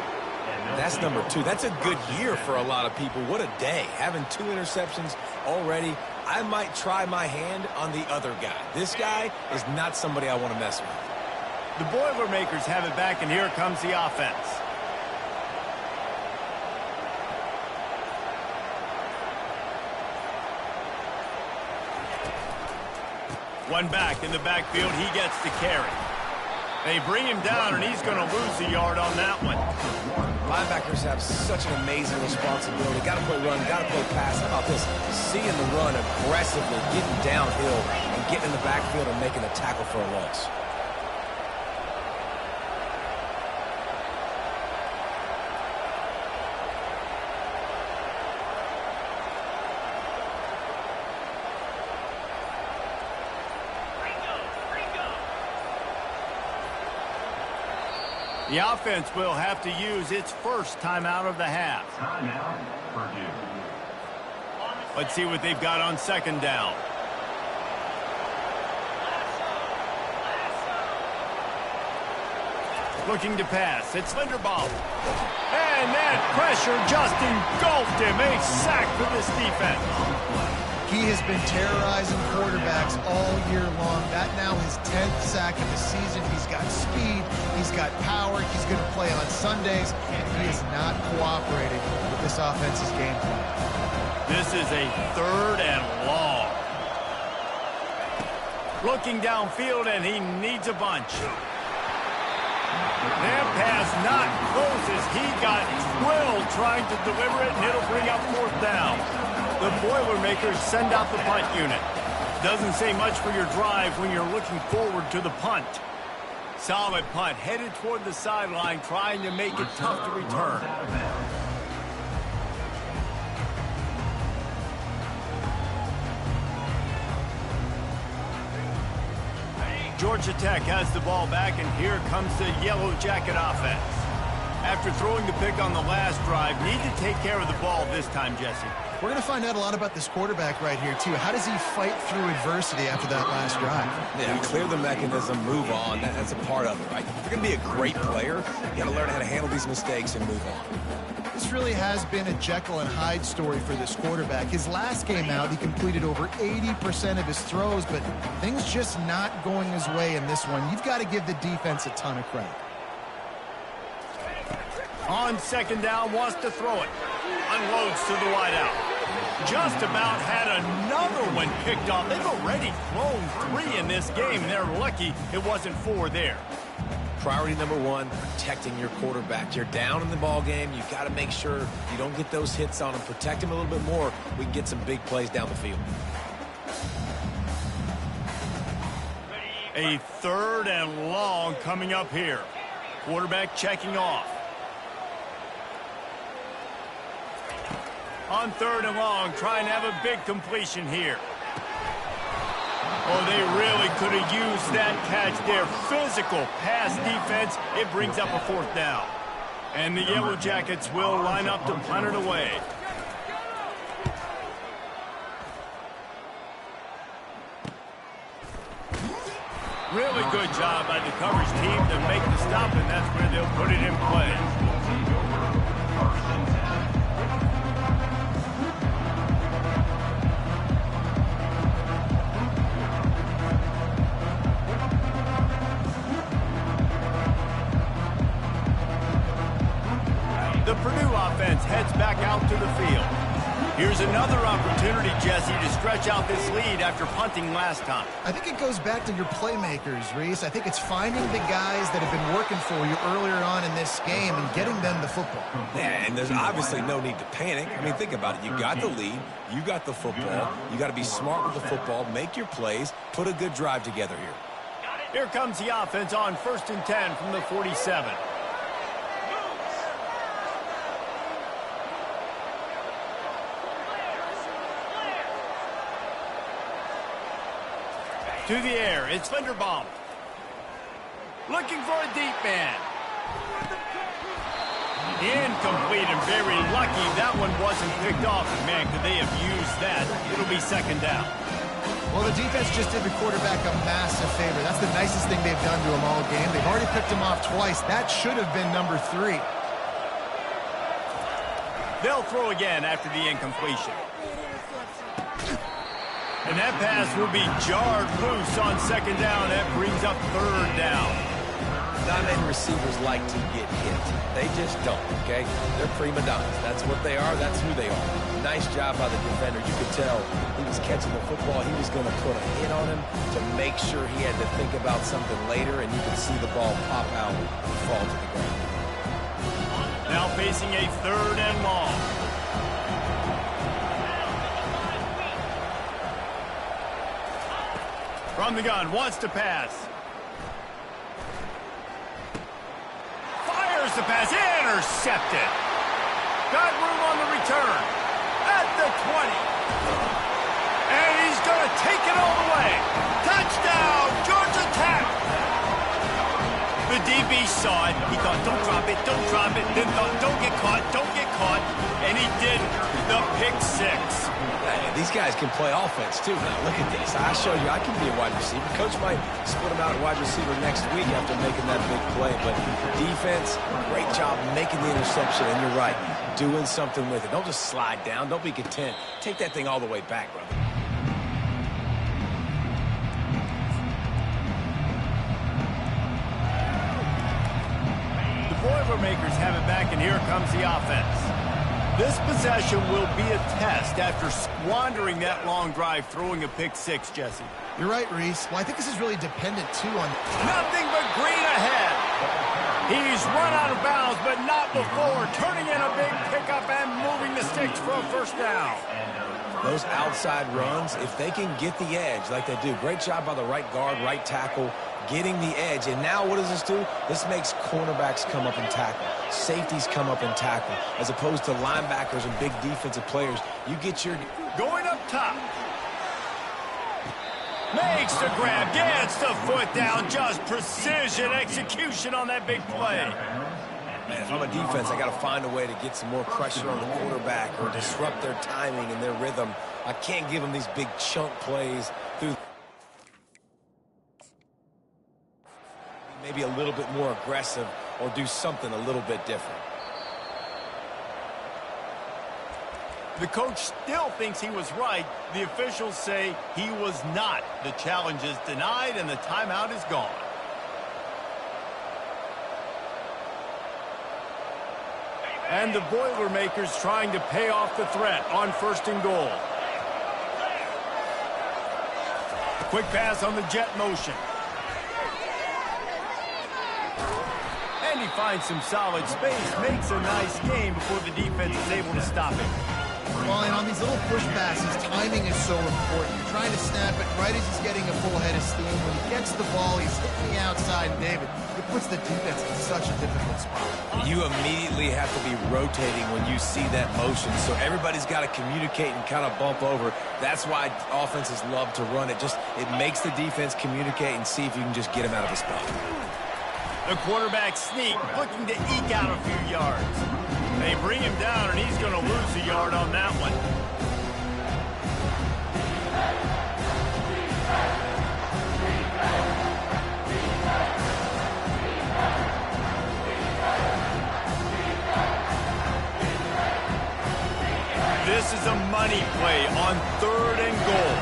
That's number 2. That's a good year for a lot of people. What a day. Having 2 interceptions already. I might try my hand on the other guy. This guy is not somebody I want to mess with. The Boilermakers have it back, and here comes the offense. One back in the backfield. He gets the carry. They bring him down, and he's going to lose a yard on that one. Linebackers have such an amazing responsibility. Got to play run, got to play pass. How about this? Seeing the run aggressively, getting downhill, and getting in the backfield and making a tackle for a loss. The offense will have to use its first timeout of the half. Timeout, Purdue. Let's see what they've got on second down. Looking to pass. It's Linderbaum. And that pressure just engulfed him. A sack for this defense. He has been terrorizing quarterbacks all year long. That now his 10th sack of the season. He's got speed. He's got power. He's going to play on Sundays. And he is not cooperating with this offense's game plan. This is a 3rd and long. Looking downfield, and he needs a bunch. That pass not close as he got drilled trying to deliver it, and it'll bring up 4th down. The Boilermakers send out the punt unit. Doesn't say much for your drive when you're looking forward to the punt. Solid punt, headed toward the sideline, trying to make it tough to return. Georgia Tech has the ball back, and here comes the Yellow Jacket offense. After throwing the pick on the last drive, need to take care of the ball this time, Jesse. We're going to find out a lot about this quarterback right here, too. How does he fight through adversity after that last drive? Yeah, clear the mechanism, move on. That's a part of it, right? If you're going to be a great player, you got to learn how to handle these mistakes and move on. This really has been a Jekyll and Hyde story for this quarterback. His last game out, he completed over 80% of his throws, but things just not going his way in this one. You've got to give the defense a ton of credit. On second down, wants to throw it. Unloads to the wideout. Just about had another one picked off. They've already thrown 3 in this game. They're lucky it wasn't 4 there. Priority number 1, protecting your quarterback. You're down in the ball game. You've got to make sure you don't get those hits on him. Protect him a little bit more. We can get some big plays down the field. A 3rd and long coming up here. Quarterback checking off. On 3rd and long, trying to have a big completion here. Oh, they really could have used that catch there. Physical pass defense. It brings up a 4th down. And the Yellow Jackets will line up to punt it away. Really good job by the coverage team to make the stop, and that's where they'll put it in play. The Purdue offense heads back out to the field. Here's another opportunity, Jesse, to stretch out this lead after punting last time. I think it goes back to your playmakers, Reese. I think it's finding the guys that have been working for you earlier on in this game and getting them the football. Yeah, and there's obviously no need to panic. I mean, think about it. You got the lead. You got the football. You got to be smart with the football. Make your plays. Put a good drive together here. Here comes the offense on 1st and 10 from the 47. To the air, it's Linderbaum. Looking for a deep man. Incomplete and very lucky that one wasn't picked off. And man, could they have used that? It'll be 2nd down. Well, the defense just did the quarterback a massive favor. That's the nicest thing they've done to him all game. They've already picked him off twice. That should have been number 3. They'll throw again after the incompletion. And that pass will be jarred loose on 2nd down. That brings up 3rd down. Not many receivers like to get hit. They just don't, okay? They're prima donnas. That's what they are. That's who they are. Nice job by the defender. You could tell he was catching the football. He was going to put a hit on him to make sure he had to think about something later, and you could see the ball pop out and fall to the ground. Now facing a 3rd and long. From the gun, wants to pass. Fires the pass, intercepted. Got room on the return. At the 20. And he's going to take it all the way. Touchdown, Georgia Tech. The DB saw it. He thought, don't drop it, don't drop it. Then thought, don't get caught, don't get caught. And he didn't. The pick 6. These guys can play offense, too. Now, look at this. I showed you I can be a wide receiver. Coach might split him out at wide receiver next week after making that big play. But defense, great job making the interception. And you're right, doing something with it. Don't just slide down. Don't be content. Take that thing all the way back, brother. The Boilermakers have it back, and here comes the offense. This possession will be a test after squandering that long drive, throwing a pick 6, Jesse. You're right, Reese. Well, I think this is really dependent, too, on... Nothing but green ahead. He's run out of bounds, but not before. Turning in a big pickup and moving the sticks for a 1st down. Those outside runs, if they can get the edge like they do, great job by the right guard, right tackle, getting the edge. And now what does this do? This makes cornerbacks come up and tackle. Safeties come up and tackle. As opposed to linebackers and big defensive players, you get your... Going up top. Makes the grab, gets the foot down. Just precision execution on that big play. Man, if I'm a defense, I got to find a way to get some more pressure on the quarterback or disrupt their timing and their rhythm. I can't give them these big chunk plays through... Maybe a little bit more aggressive or do something a little bit different. The coach still thinks he was right. The officials say he was not. The challenge is denied and the timeout is gone. And the Boilermakers trying to pay off the threat on 1st and goal. Quick pass on the jet motion. And he finds some solid space, makes a nice game before the defense is able to stop it. Well, and on these little push passes, timing is so important. You're trying to snap it right as he's getting a full head of steam. When he gets the ball, he's hitting the outside, and David, it puts the defense in such a difficult spot. You immediately have to be rotating when you see that motion, so everybody's got to communicate and kind of bump over. That's why offenses love to run it. It makes the defense communicate and see if you can just get him out of a spot. The quarterback sneak, looking to eke out a few yards. They bring him down, and he's going to lose a yard on that one. This is a money play on 3rd and goal.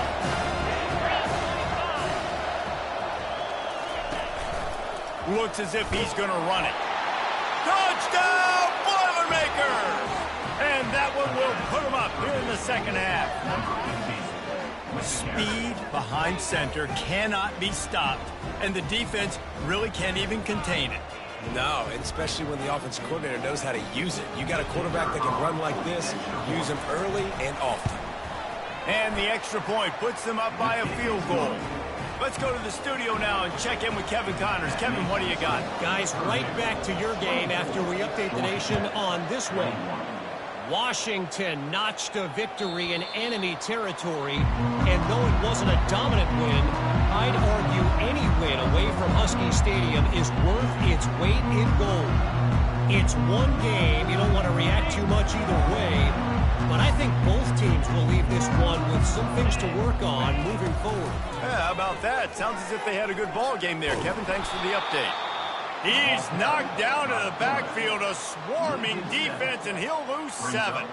Looks as if he's going to run it. Touchdown, Boilermakers! And that one will put him up here in the 2nd half. Speed behind center cannot be stopped, and the defense really can't even contain it. No, and especially when the offensive coordinator knows how to use it. You got a quarterback that can run like this, use him early and often. And the extra point puts them up by a field goal. Let's go to the studio now and check in with Kevin Connors. Kevin, what do you got? Guys, right back to your game after we update the nation on this one. Washington notched a victory in enemy territory, and though it wasn't a dominant win, I'd argue any win away from Husky Stadium is worth its weight in gold. It's one game. You don't want to react too much either way, but I think both teams will leave this one with some things to work on moving forward. Yeah, how about that? Sounds as if they had a good ball game there. Kevin, thanks for the update. He's knocked down to the backfield, a swarming defense, and he'll lose 7.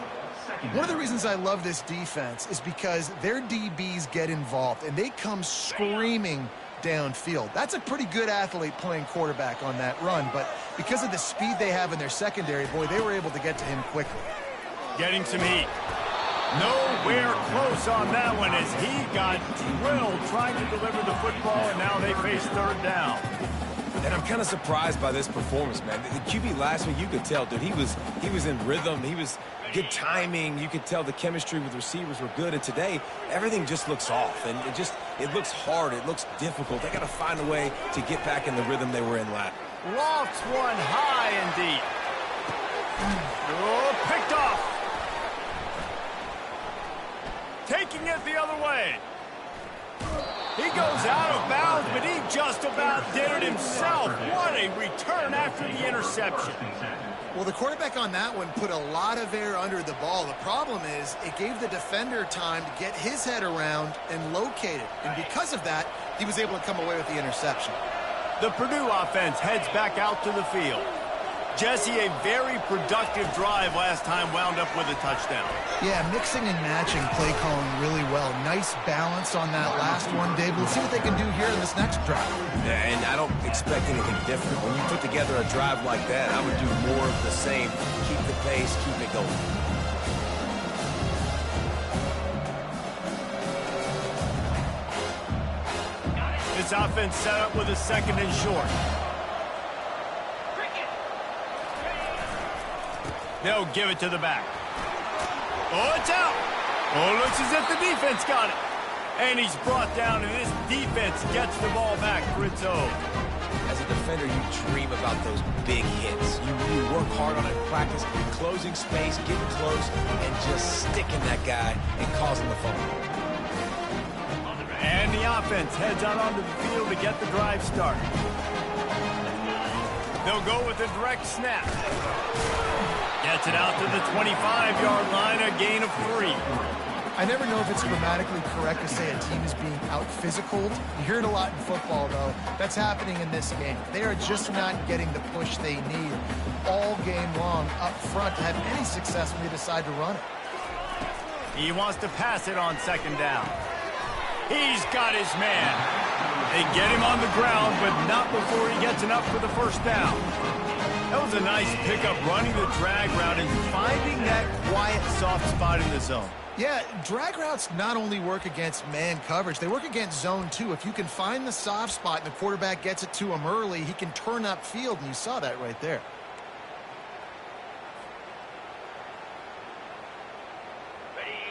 One of the reasons I love this defense is because their DBs get involved, and they come screaming downfield. That's a pretty good athlete playing quarterback on that run, but because of the speed they have in their secondary, boy, they were able to get to him quickly. Getting some heat. Nowhere close on that one as he got drilled trying to deliver the football, and now they face third down. And I'm kind of surprised by this performance, man. The QB last week, you could tell, dude, he was in rhythm. He was good timing. You could tell the chemistry with receivers were good. And today, everything just looks off. And it looks hard. It looks difficult. They got to find a way to get back in the rhythm they were in last. Lofts one high and deep. Oh, picked off. Taking it the other way. He goes out of bounds, but he just about did it himself. What a return after the interception. Well, the quarterback on that one put a lot of air under the ball. The problem is it gave the defender time to get his head around and locate it. And because of that, he was able to come away with the interception. The Purdue offense heads back out to the field. Jesse, a very productive drive last time, wound up with a touchdown. Yeah, mixing and matching play calling really well. Nice balance on that last one, Dave. Let's see what they can do here in this next drive. Yeah, and I don't expect anything different. When you put together a drive like that, I would do more of the same. Keep the pace, keep it going. This offense set up with a second and short. They'll give it to the back. Oh, it's out. Oh, looks as if the defense got it. And he's brought down, and this defense gets the ball back for its own. As a defender, you dream about those big hits. You work hard on it in practice, closing space, getting close, and just sticking that guy and causing the fumble. And the offense heads out onto the field to get the drive started. They'll go with a direct snap. Gets it out to the 25-yard line, a gain of 3. I never know if it's grammatically correct to say a team is being out-physicaled. You hear it a lot in football, though. That's happening in this game. They are just not getting the push they need all game long up front to have any success when they decide to run it. He wants to pass it on second down. He's got his man. They get him on the ground, but not before he gets enough for the first down. That was a nice pickup, running the drag route and finding that quiet, soft spot in the zone. Yeah, drag routes not only work against man coverage, they work against zone too. If you can find the soft spot and the quarterback gets it to him early, he can turn upfield, and you saw that right there.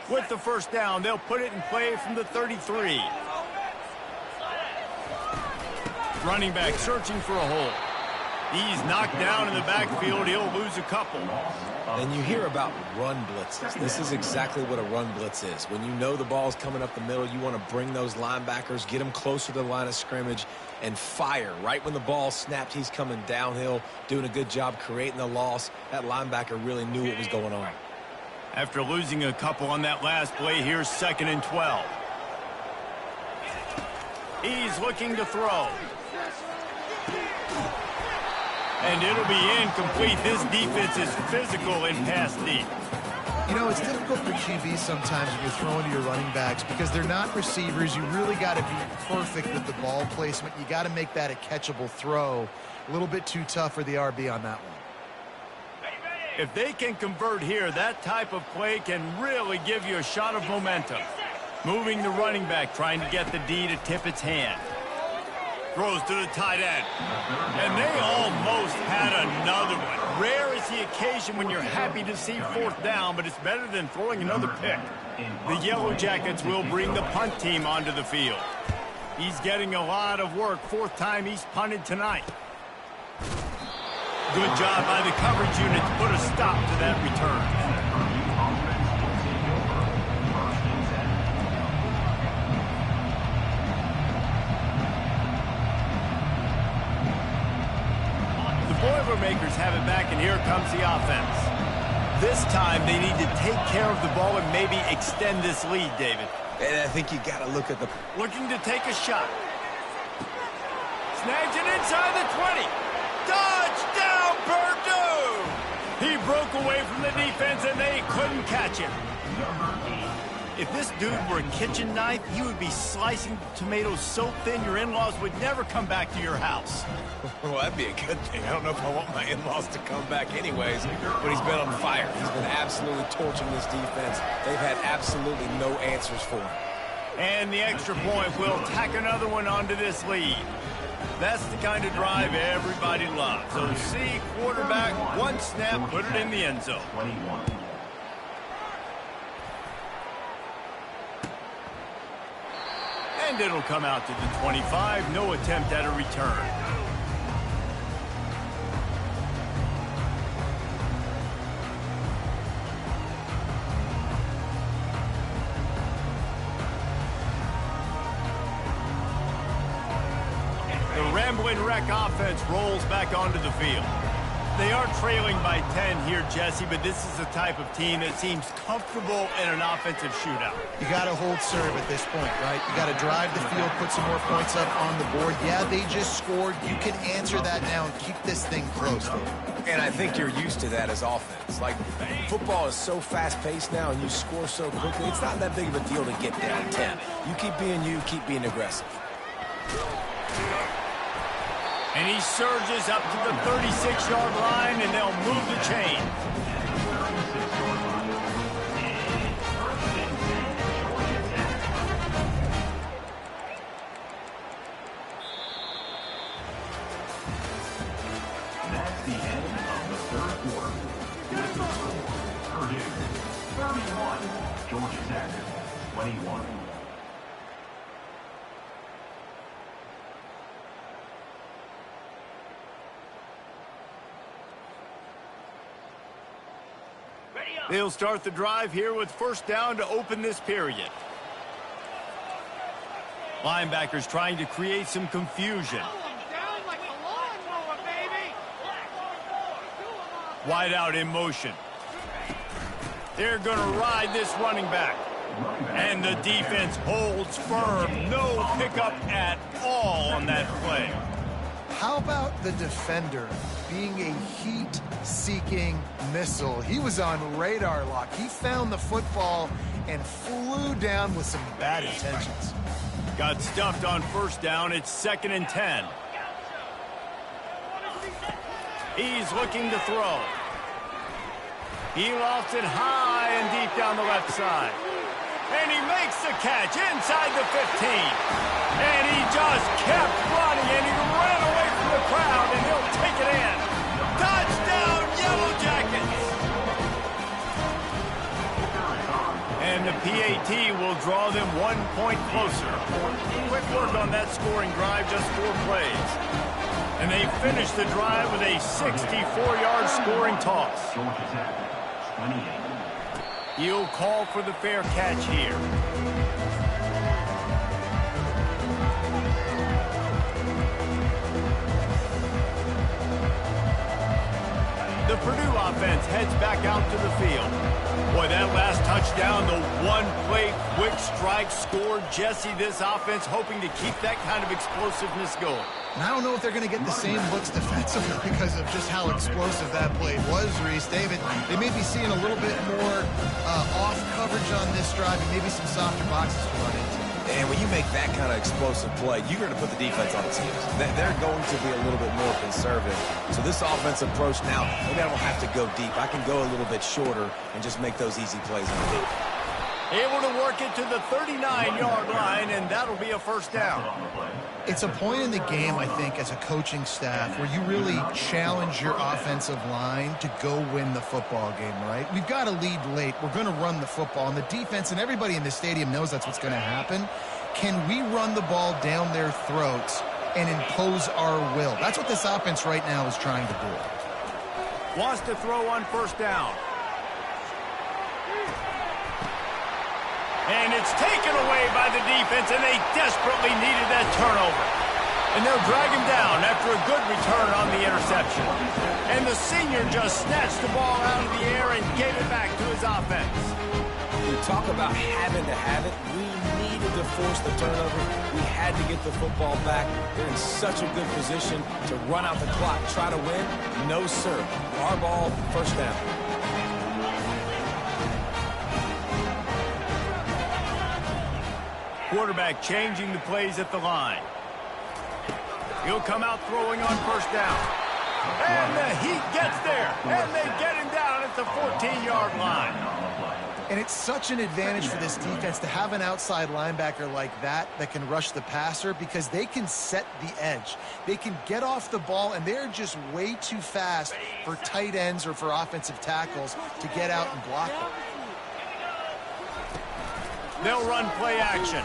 With the first down, they'll put it in play from the 33. Running back searching for a hole. He's knocked down in the backfield. He'll lose a couple. And you hear about run blitzes. This is exactly what a run blitz is. When you know the ball's coming up the middle, you want to bring those linebackers, get them closer to the line of scrimmage, and fire. Right when the ball snapped, he's coming downhill, doing a good job creating the loss. That linebacker really knew what was going on. After losing a couple on that last play, here's 2nd and 12. He's looking to throw. And it'll be incomplete. This defense is physical and pass deep. You know, it's difficult for QBs sometimes when you're throwing to your running backs because they're not receivers. You really got to be perfect with the ball placement. You got to make that a catchable throw. A little bit too tough for the RB on that one. If they can convert here, that type of play can really give you a shot of momentum. Moving the running back, trying to get the D to tip its hand. Throws to the tight end. And they almost had another one. Rare is the occasion when you're happy to see 4th down, but it's better than throwing another pick. The Yellow Jackets will bring the punt team onto the field. He's getting a lot of work. 4th time he's punted tonight. Good job by the coverage unit to put a stop to that return. Boilermakers have it back, and here comes the offense. This time they need to take care of the ball and maybe extend this lead, David. And I think you got to look at the... Looking to take a shot. Snags it inside the 20. Touchdown, Purdue! He broke away from the defense, and they couldn't catch him. If this dude were a kitchen knife, he would be slicing tomatoes so thin your in-laws would never come back to your house. Well, that'd be a good thing. I don't know if I want my in-laws to come back anyways, but he's been on fire. He's been absolutely torching this defense. They've had absolutely no answers for him. And the extra point will tack another one onto this lead. That's the kind of drive everybody loves. So see, quarterback, one snap, put it in the end zone. 21. And it'll come out to the 25. No attempt at a return. The Rambling Wreck offense rolls back onto the field. They are trailing by 10 here, Jesse, but this is the type of team that seems comfortable in an offensive shootout. You got to hold serve at this point, right? You got to drive the field, put some more points up on the board. Yeah, they just scored. You can answer that now and keep this thing close. And I think you're used to that as offense. Like, football is so fast-paced now and you score so quickly, it's not that big of a deal to get down 10. You keep being aggressive. And he surges up to the 36-yard line, and they'll move the chain. That's the end of the third quarter. With the score, Purdue 31, Georgia Tech 21. They'll start the drive here with first down to open this period. Linebackers trying to create some confusion. Wide out in motion. They're going to ride this running back. And the defense holds firm. No pickup at all on that play. How about the defender being a heat-seeking missile? He was on radar lock. He found the football and flew down with some bad intentions. Got stuffed on first down. It's 2nd and 10. He's looking to throw. He lofts it high and deep down the left side. And he makes the catch inside the 15. And he just kept running, and he ran away from the crowd, and he'll take it in. Touchdown, Yellow Jackets! And the PAT will draw them 1 point closer. Quick work on that scoring drive, just 4 plays. And they finish the drive with a 64-yard scoring toss. Georgia Tech 28. He'll call for the fair catch here. The Purdue offense heads back out to the field. Boy, that last touchdown, the one-play quick strike scored. Jesse, this offense hoping to keep that kind of explosiveness going. And I don't know if they're going to get the same looks defensively because of just how explosive that play was, Reese. David, they may be seeing a little bit more off coverage on this drive and maybe some softer boxes to run into. And when you make that kind of explosive play, you're going to put the defense on its heels. They're going to be a little bit more conservative. So this offensive approach now, maybe I don't have to go deep. I can go a little bit shorter and just make those easy plays on the deep. Able to work it to the 39-yard line, and that'll be a first down. It's a point in the game, I think, as a coaching staff where you really challenge your offensive line to go win the football game, right? We've got to lead late. We're going to run the football, and the defense and everybody in the stadium knows that's what's going to happen. Can we run the ball down their throats and impose our will? That's what this offense right now is trying to do. Wants to throw on first down. And it's taken away by the defense, and they desperately needed that turnover. And they'll drag him down after a good return on the interception. And the senior just snatched the ball out of the air and gave it back to his offense. We talk about having to have it. We needed to force the turnover. We had to get the football back. They're in such a good position to run out the clock, try to win. No, sir. Our ball, first down. quarterback changing the plays at the line. He'll come out throwing on first down. And the Heat gets there, and they get him down at the 14-yard line. And it's such an advantage for this defense to have an outside linebacker like that can rush the passer because they can set the edge. They can get off the ball, and they're just way too fast for tight ends or for offensive tackles to get out and block them. They'll run play action.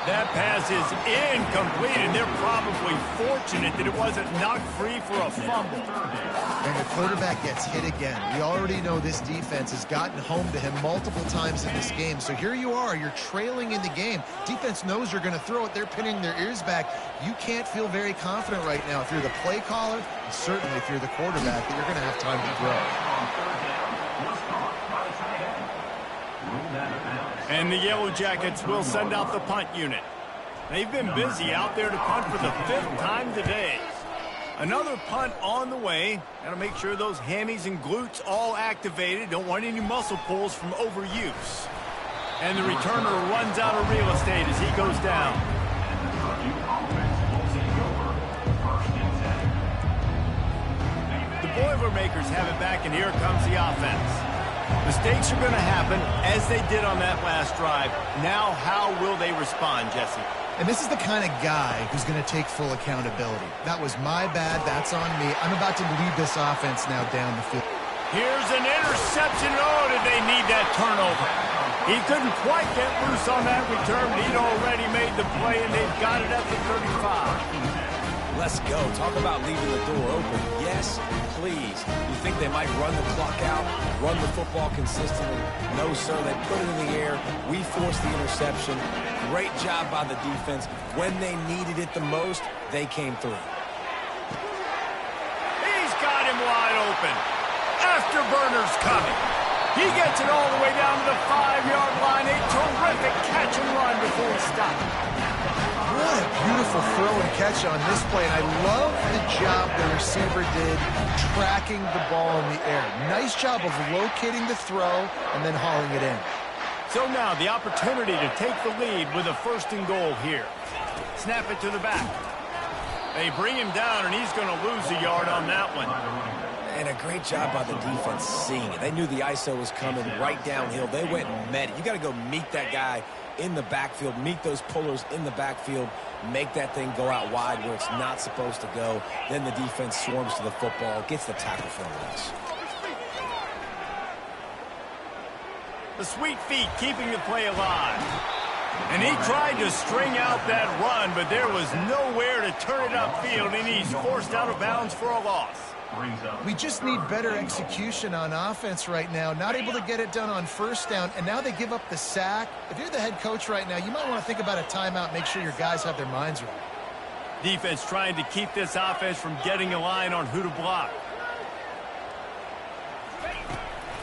That pass is incomplete, and they're probably fortunate that it wasn't knocked free for a fumble. And the quarterback gets hit again. We already know this defense has gotten home to him multiple times in this game. So here you are, you're trailing in the game. Defense knows you're going to throw it. They're pinning their ears back. You can't feel very confident right now if you're the play caller, and certainly if you're the quarterback, that you're going to have time to throw. And the Yellow Jackets will send out the punt unit. They've been busy out there to punt for the 5th time today. Another punt on the way. Got to make sure those hammies and glutes all activated. Don't want any muscle pulls from overuse. And the returner runs out of real estate as he goes down. The Boilermakers have it back, and here comes the offense. Mistakes are going to happen, as they did on that last drive. Now, how will they respond, Jesse? And this is the kind of guy who's going to take full accountability. That was my bad. That's on me. I'm about to lead this offense now down the field. Here's an interception. Oh, did they need that turnover? He couldn't quite get loose on that return, but he'd already made the play, and they've got it at the 35. Let's go. Talk about leaving the door open. Yes, please. You think they might run the clock out, run the football consistently? No, sir. They put it in the air. We forced the interception. Great job by the defense. When they needed it the most, they came through. He's got him wide open. Afterburner's coming. He gets it all the way down to the 5-yard line. A terrific catch and run before he stopped. What a beautiful throw and catch on this play. And I love the job the receiver did tracking the ball in the air. Nice job of locating the throw and then hauling it in. So now the opportunity to take the lead with a 1st and goal here. Snap it to the back. They bring him down, and he's going to lose a yard on that one. And a great job by the defense seeing it. They knew the ISO was coming right downhill. They went and met it. You got to go meet that guy in the backfield, meet those pullers in the backfield, make that thing go out wide where it's not supposed to go. Then the defense swarms to the football, gets the tackle for a loss. The sweet feet keeping the play alive. And he tried to string out that run, but there was nowhere to turn it upfield, and he's forced out of bounds for a loss. We just need better execution on offense right now. Not able to get it done on 1st down, and now they give up the sack. If you're the head coach right now, you might want to think about a timeout, make sure your guys have their minds right. Defense trying to keep this offense from getting a line on who to block.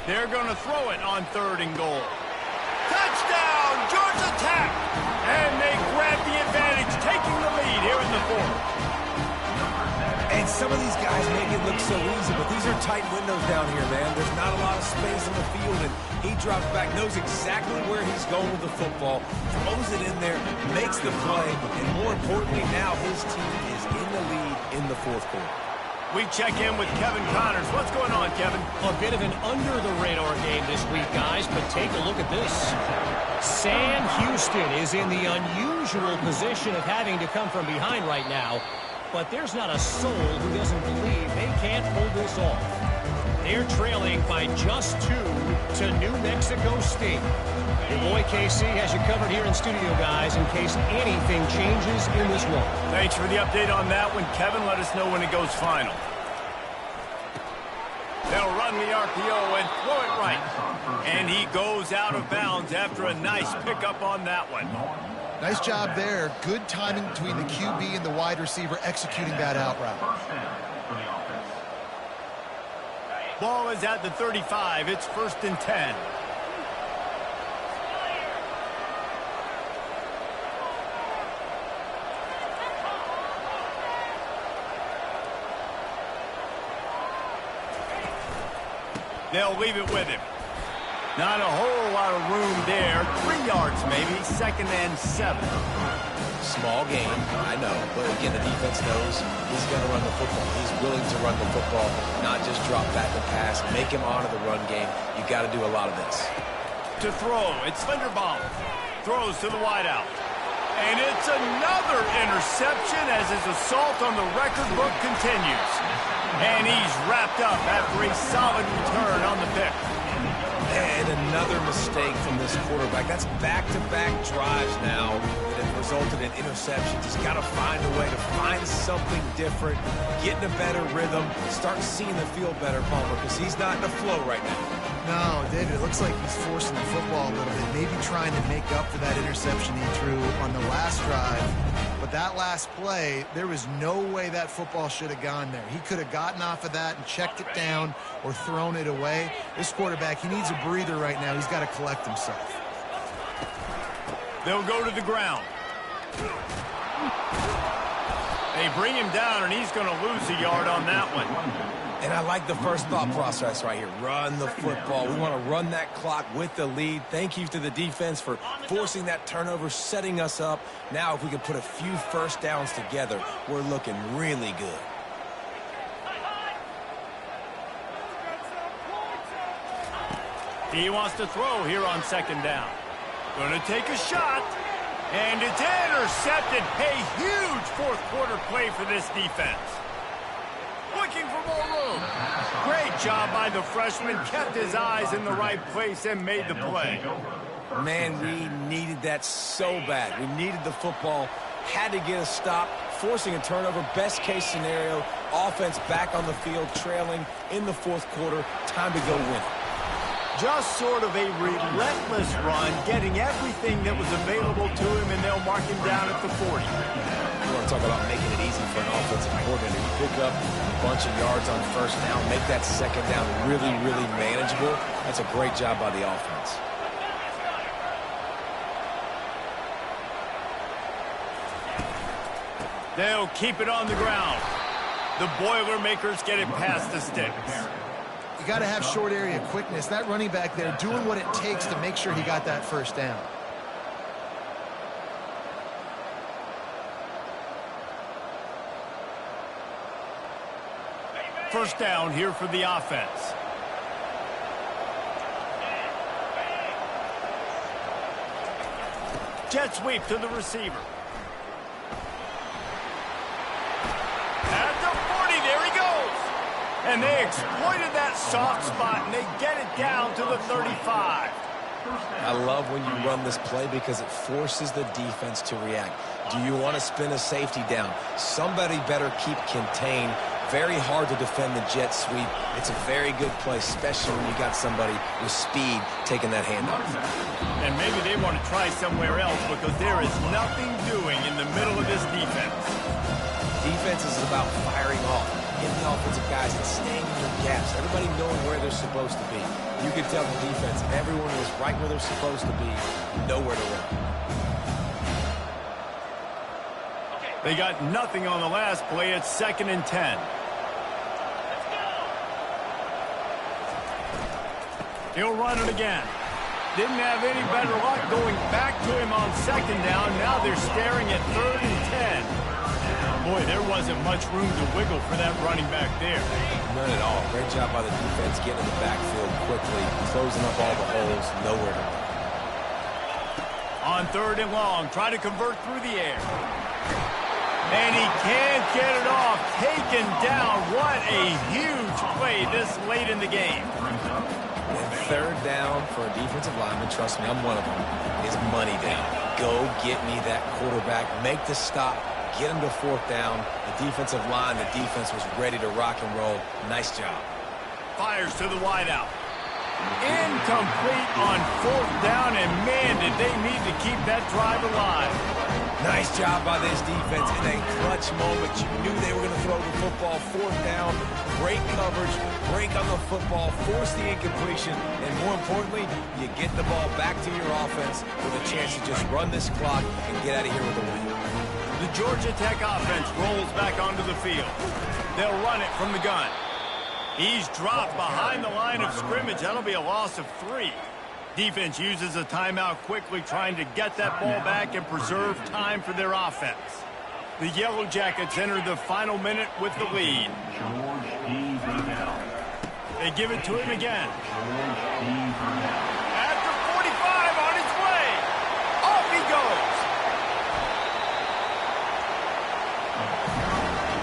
They're going to throw it on 3rd and goal. Touchdown, Georgia Tech! And they grab the advantage, taking the lead here in the 4th. And some of these guys make it look so easy, but these are tight windows down here, man. There's not a lot of space in the field, and he drops back, knows exactly where he's going with the football, throws it in there, makes the play, and more importantly, now his team is in the lead in the 4th quarter. We check in with Kevin Connors. What's going on, Kevin? A bit of an under-the-radar game this week, guys, but take a look at this. Sam Houston is in the unusual position of having to come from behind right now, but there's not a soul who doesn't believe they can't pull this off. They're trailing by just 2 to New Mexico State. Your boy KC has you covered here in studio, guys, in case anything changes in this one. Thanks for the update on that one, Kevin. Let us know when it goes final. They'll run the RPO and throw it right. And he goes out of bounds after a nice pickup on that one. Nice job there. Good timing between the QB and the wide receiver executing that out route. Ball is at the 35. It's 1st and 10. They'll leave it with him. Not a whole lot of room there. 3 yards maybe, 2nd and 7. Small game, I know. But again, the defense knows he's going to run the football. He's willing to run the football, not just drop back and pass. Make him honor the run game. You got to do a lot of this. To throw, it's Linderbaum. Throws to the wideout. And it's another interception as his assault on the record book continues. And he's wrapped up after a solid return on the pick. And another mistake from this quarterback. That's back-to-back drives now that have resulted in interceptions. He's got to find a way to find something different, get in a better rhythm, start seeing the field better, Palmer, because he's not in the flow right now. No, David, it looks like he's forcing the football a little bit, maybe trying to make up for that interception he threw on the last drive. But that last play, there was no way that football should have gone there. He could have gotten off of that and checked it down or thrown it away. This quarterback, he needs a breather right now. He's got to collect himself. They'll go to the ground. They bring him down, and he's going to lose a yard on that one. And I like the first thought process right here. Run the football. We want to run that clock with the lead. Thank you to the defense for forcing that turnover, setting us up. Now if we can put a few first downs together, we're looking really good. He wants to throw here on 2nd down. Going to take a shot. And it's intercepted. A huge 4th quarter play for this defense. Looking for more room. Great job by the freshman. Kept his eyes in the right place and made the play. Man, we needed that so bad. We needed the football. Had to get a stop. Forcing a turnover. Best case scenario. Offense back on the field. Trailing in the 4th quarter. Time to go win. Just sort of a relentless run. Getting everything that was available to him. And they'll mark him down at the 40. You want to talk about making it easy for an offensive coordinator. You pick up a bunch of yards on 1st down, make that 2nd down really, really manageable. That's a great job by the offense. They'll keep it on the ground. The Boilermakers get it past the sticks. You got to have short area quickness. That running back there doing what it takes to make sure he got that 1st down. First down here for the offense. Jet sweep to the receiver. At the 40, there he goes. And they exploited that soft spot, and they get it down to the 35. I love when you run this play because it forces the defense to react. Do you want to spin a safety down? Somebody better keep contained. Very hard to defend the jet sweep. It's a very good play, especially when you got somebody with speed taking that handoff. And maybe they want to try somewhere else because there is nothing doing in the middle of this defense. Defense is about firing off, getting the offensive guys and staying in their gaps. Everybody knowing where they're supposed to be. You can tell the defense, everyone is right where they're supposed to be, nowhere to run. They got nothing on the last play. It's 2nd and 10. He'll run it again. Didn't have any better luck going back to him on 2nd down. Now they're staring at 3rd and 10. Boy, there wasn't much room to wiggle for that running back there. None at all. Great job by the defense getting in the backfield quickly, closing up all the holes, nowhere to run. On 3rd and long, try to convert through the air. And he can't get it off. Taken down. What a huge play this late in the game. And 3rd down for a defensive lineman, trust me, I'm one of them, is money down. Go get me that quarterback. Make the stop. Get him to 4th down. The defensive line, the defense was ready to rock and roll. Nice job. Fires to the wideout. Incomplete on 4th down, and man, did they need to keep that drive alive. Nice job by this defense in a clutch moment. You knew they were going to throw the football. 4th down, great coverage, break on the football, force the incompletion, and more importantly, you get the ball back to your offense with a chance to just run this clock and get out of here with a win. The Georgia Tech offense rolls back onto the field. They'll run it from the gun. He's dropped behind the line of scrimmage. That'll be a loss of 3. Defense uses a timeout quickly, trying to get that ball back and preserve time for their offense. The Yellow Jackets enter the final minute with the lead. They give it to him again. After 45, on his way. Off he goes.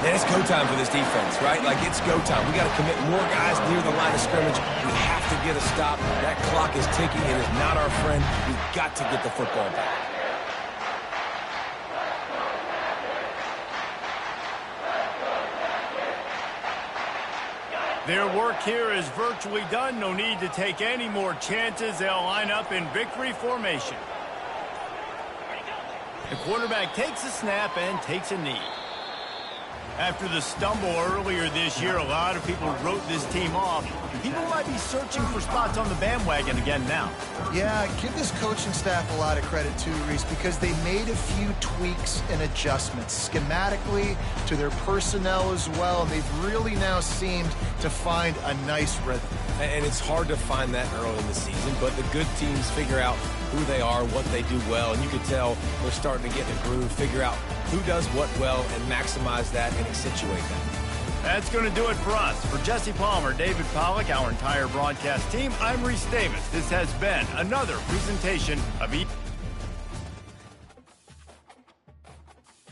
Man, it's go time for this defense, right? Like, it's go time. We got to commit more guys near the line of scrimmage. We have to get a stop. That clock is ticking. It is not our friend. We've got to get the football back. Their work here is virtually done. No need to take any more chances. They'll line up in victory formation. The quarterback takes a snap and takes a knee. After the stumble earlier this year, a lot of people wrote this team off. People might be searching for spots on the bandwagon again now. Yeah, give this coaching staff a lot of credit too, Reese, because they made a few tweaks and adjustments schematically to their personnel as well, and they've really now seemed to find a nice rhythm. And it's hard to find that early in the season, but the good teams figure out who they are, what they do well, and you can tell they're starting to get in a groove, figure out who does what well, and maximize that and accentuate that. That's going to do it for us. For Jesse Palmer, David Pollack, our entire broadcast team, I'm Reese Davis. This has been another presentation of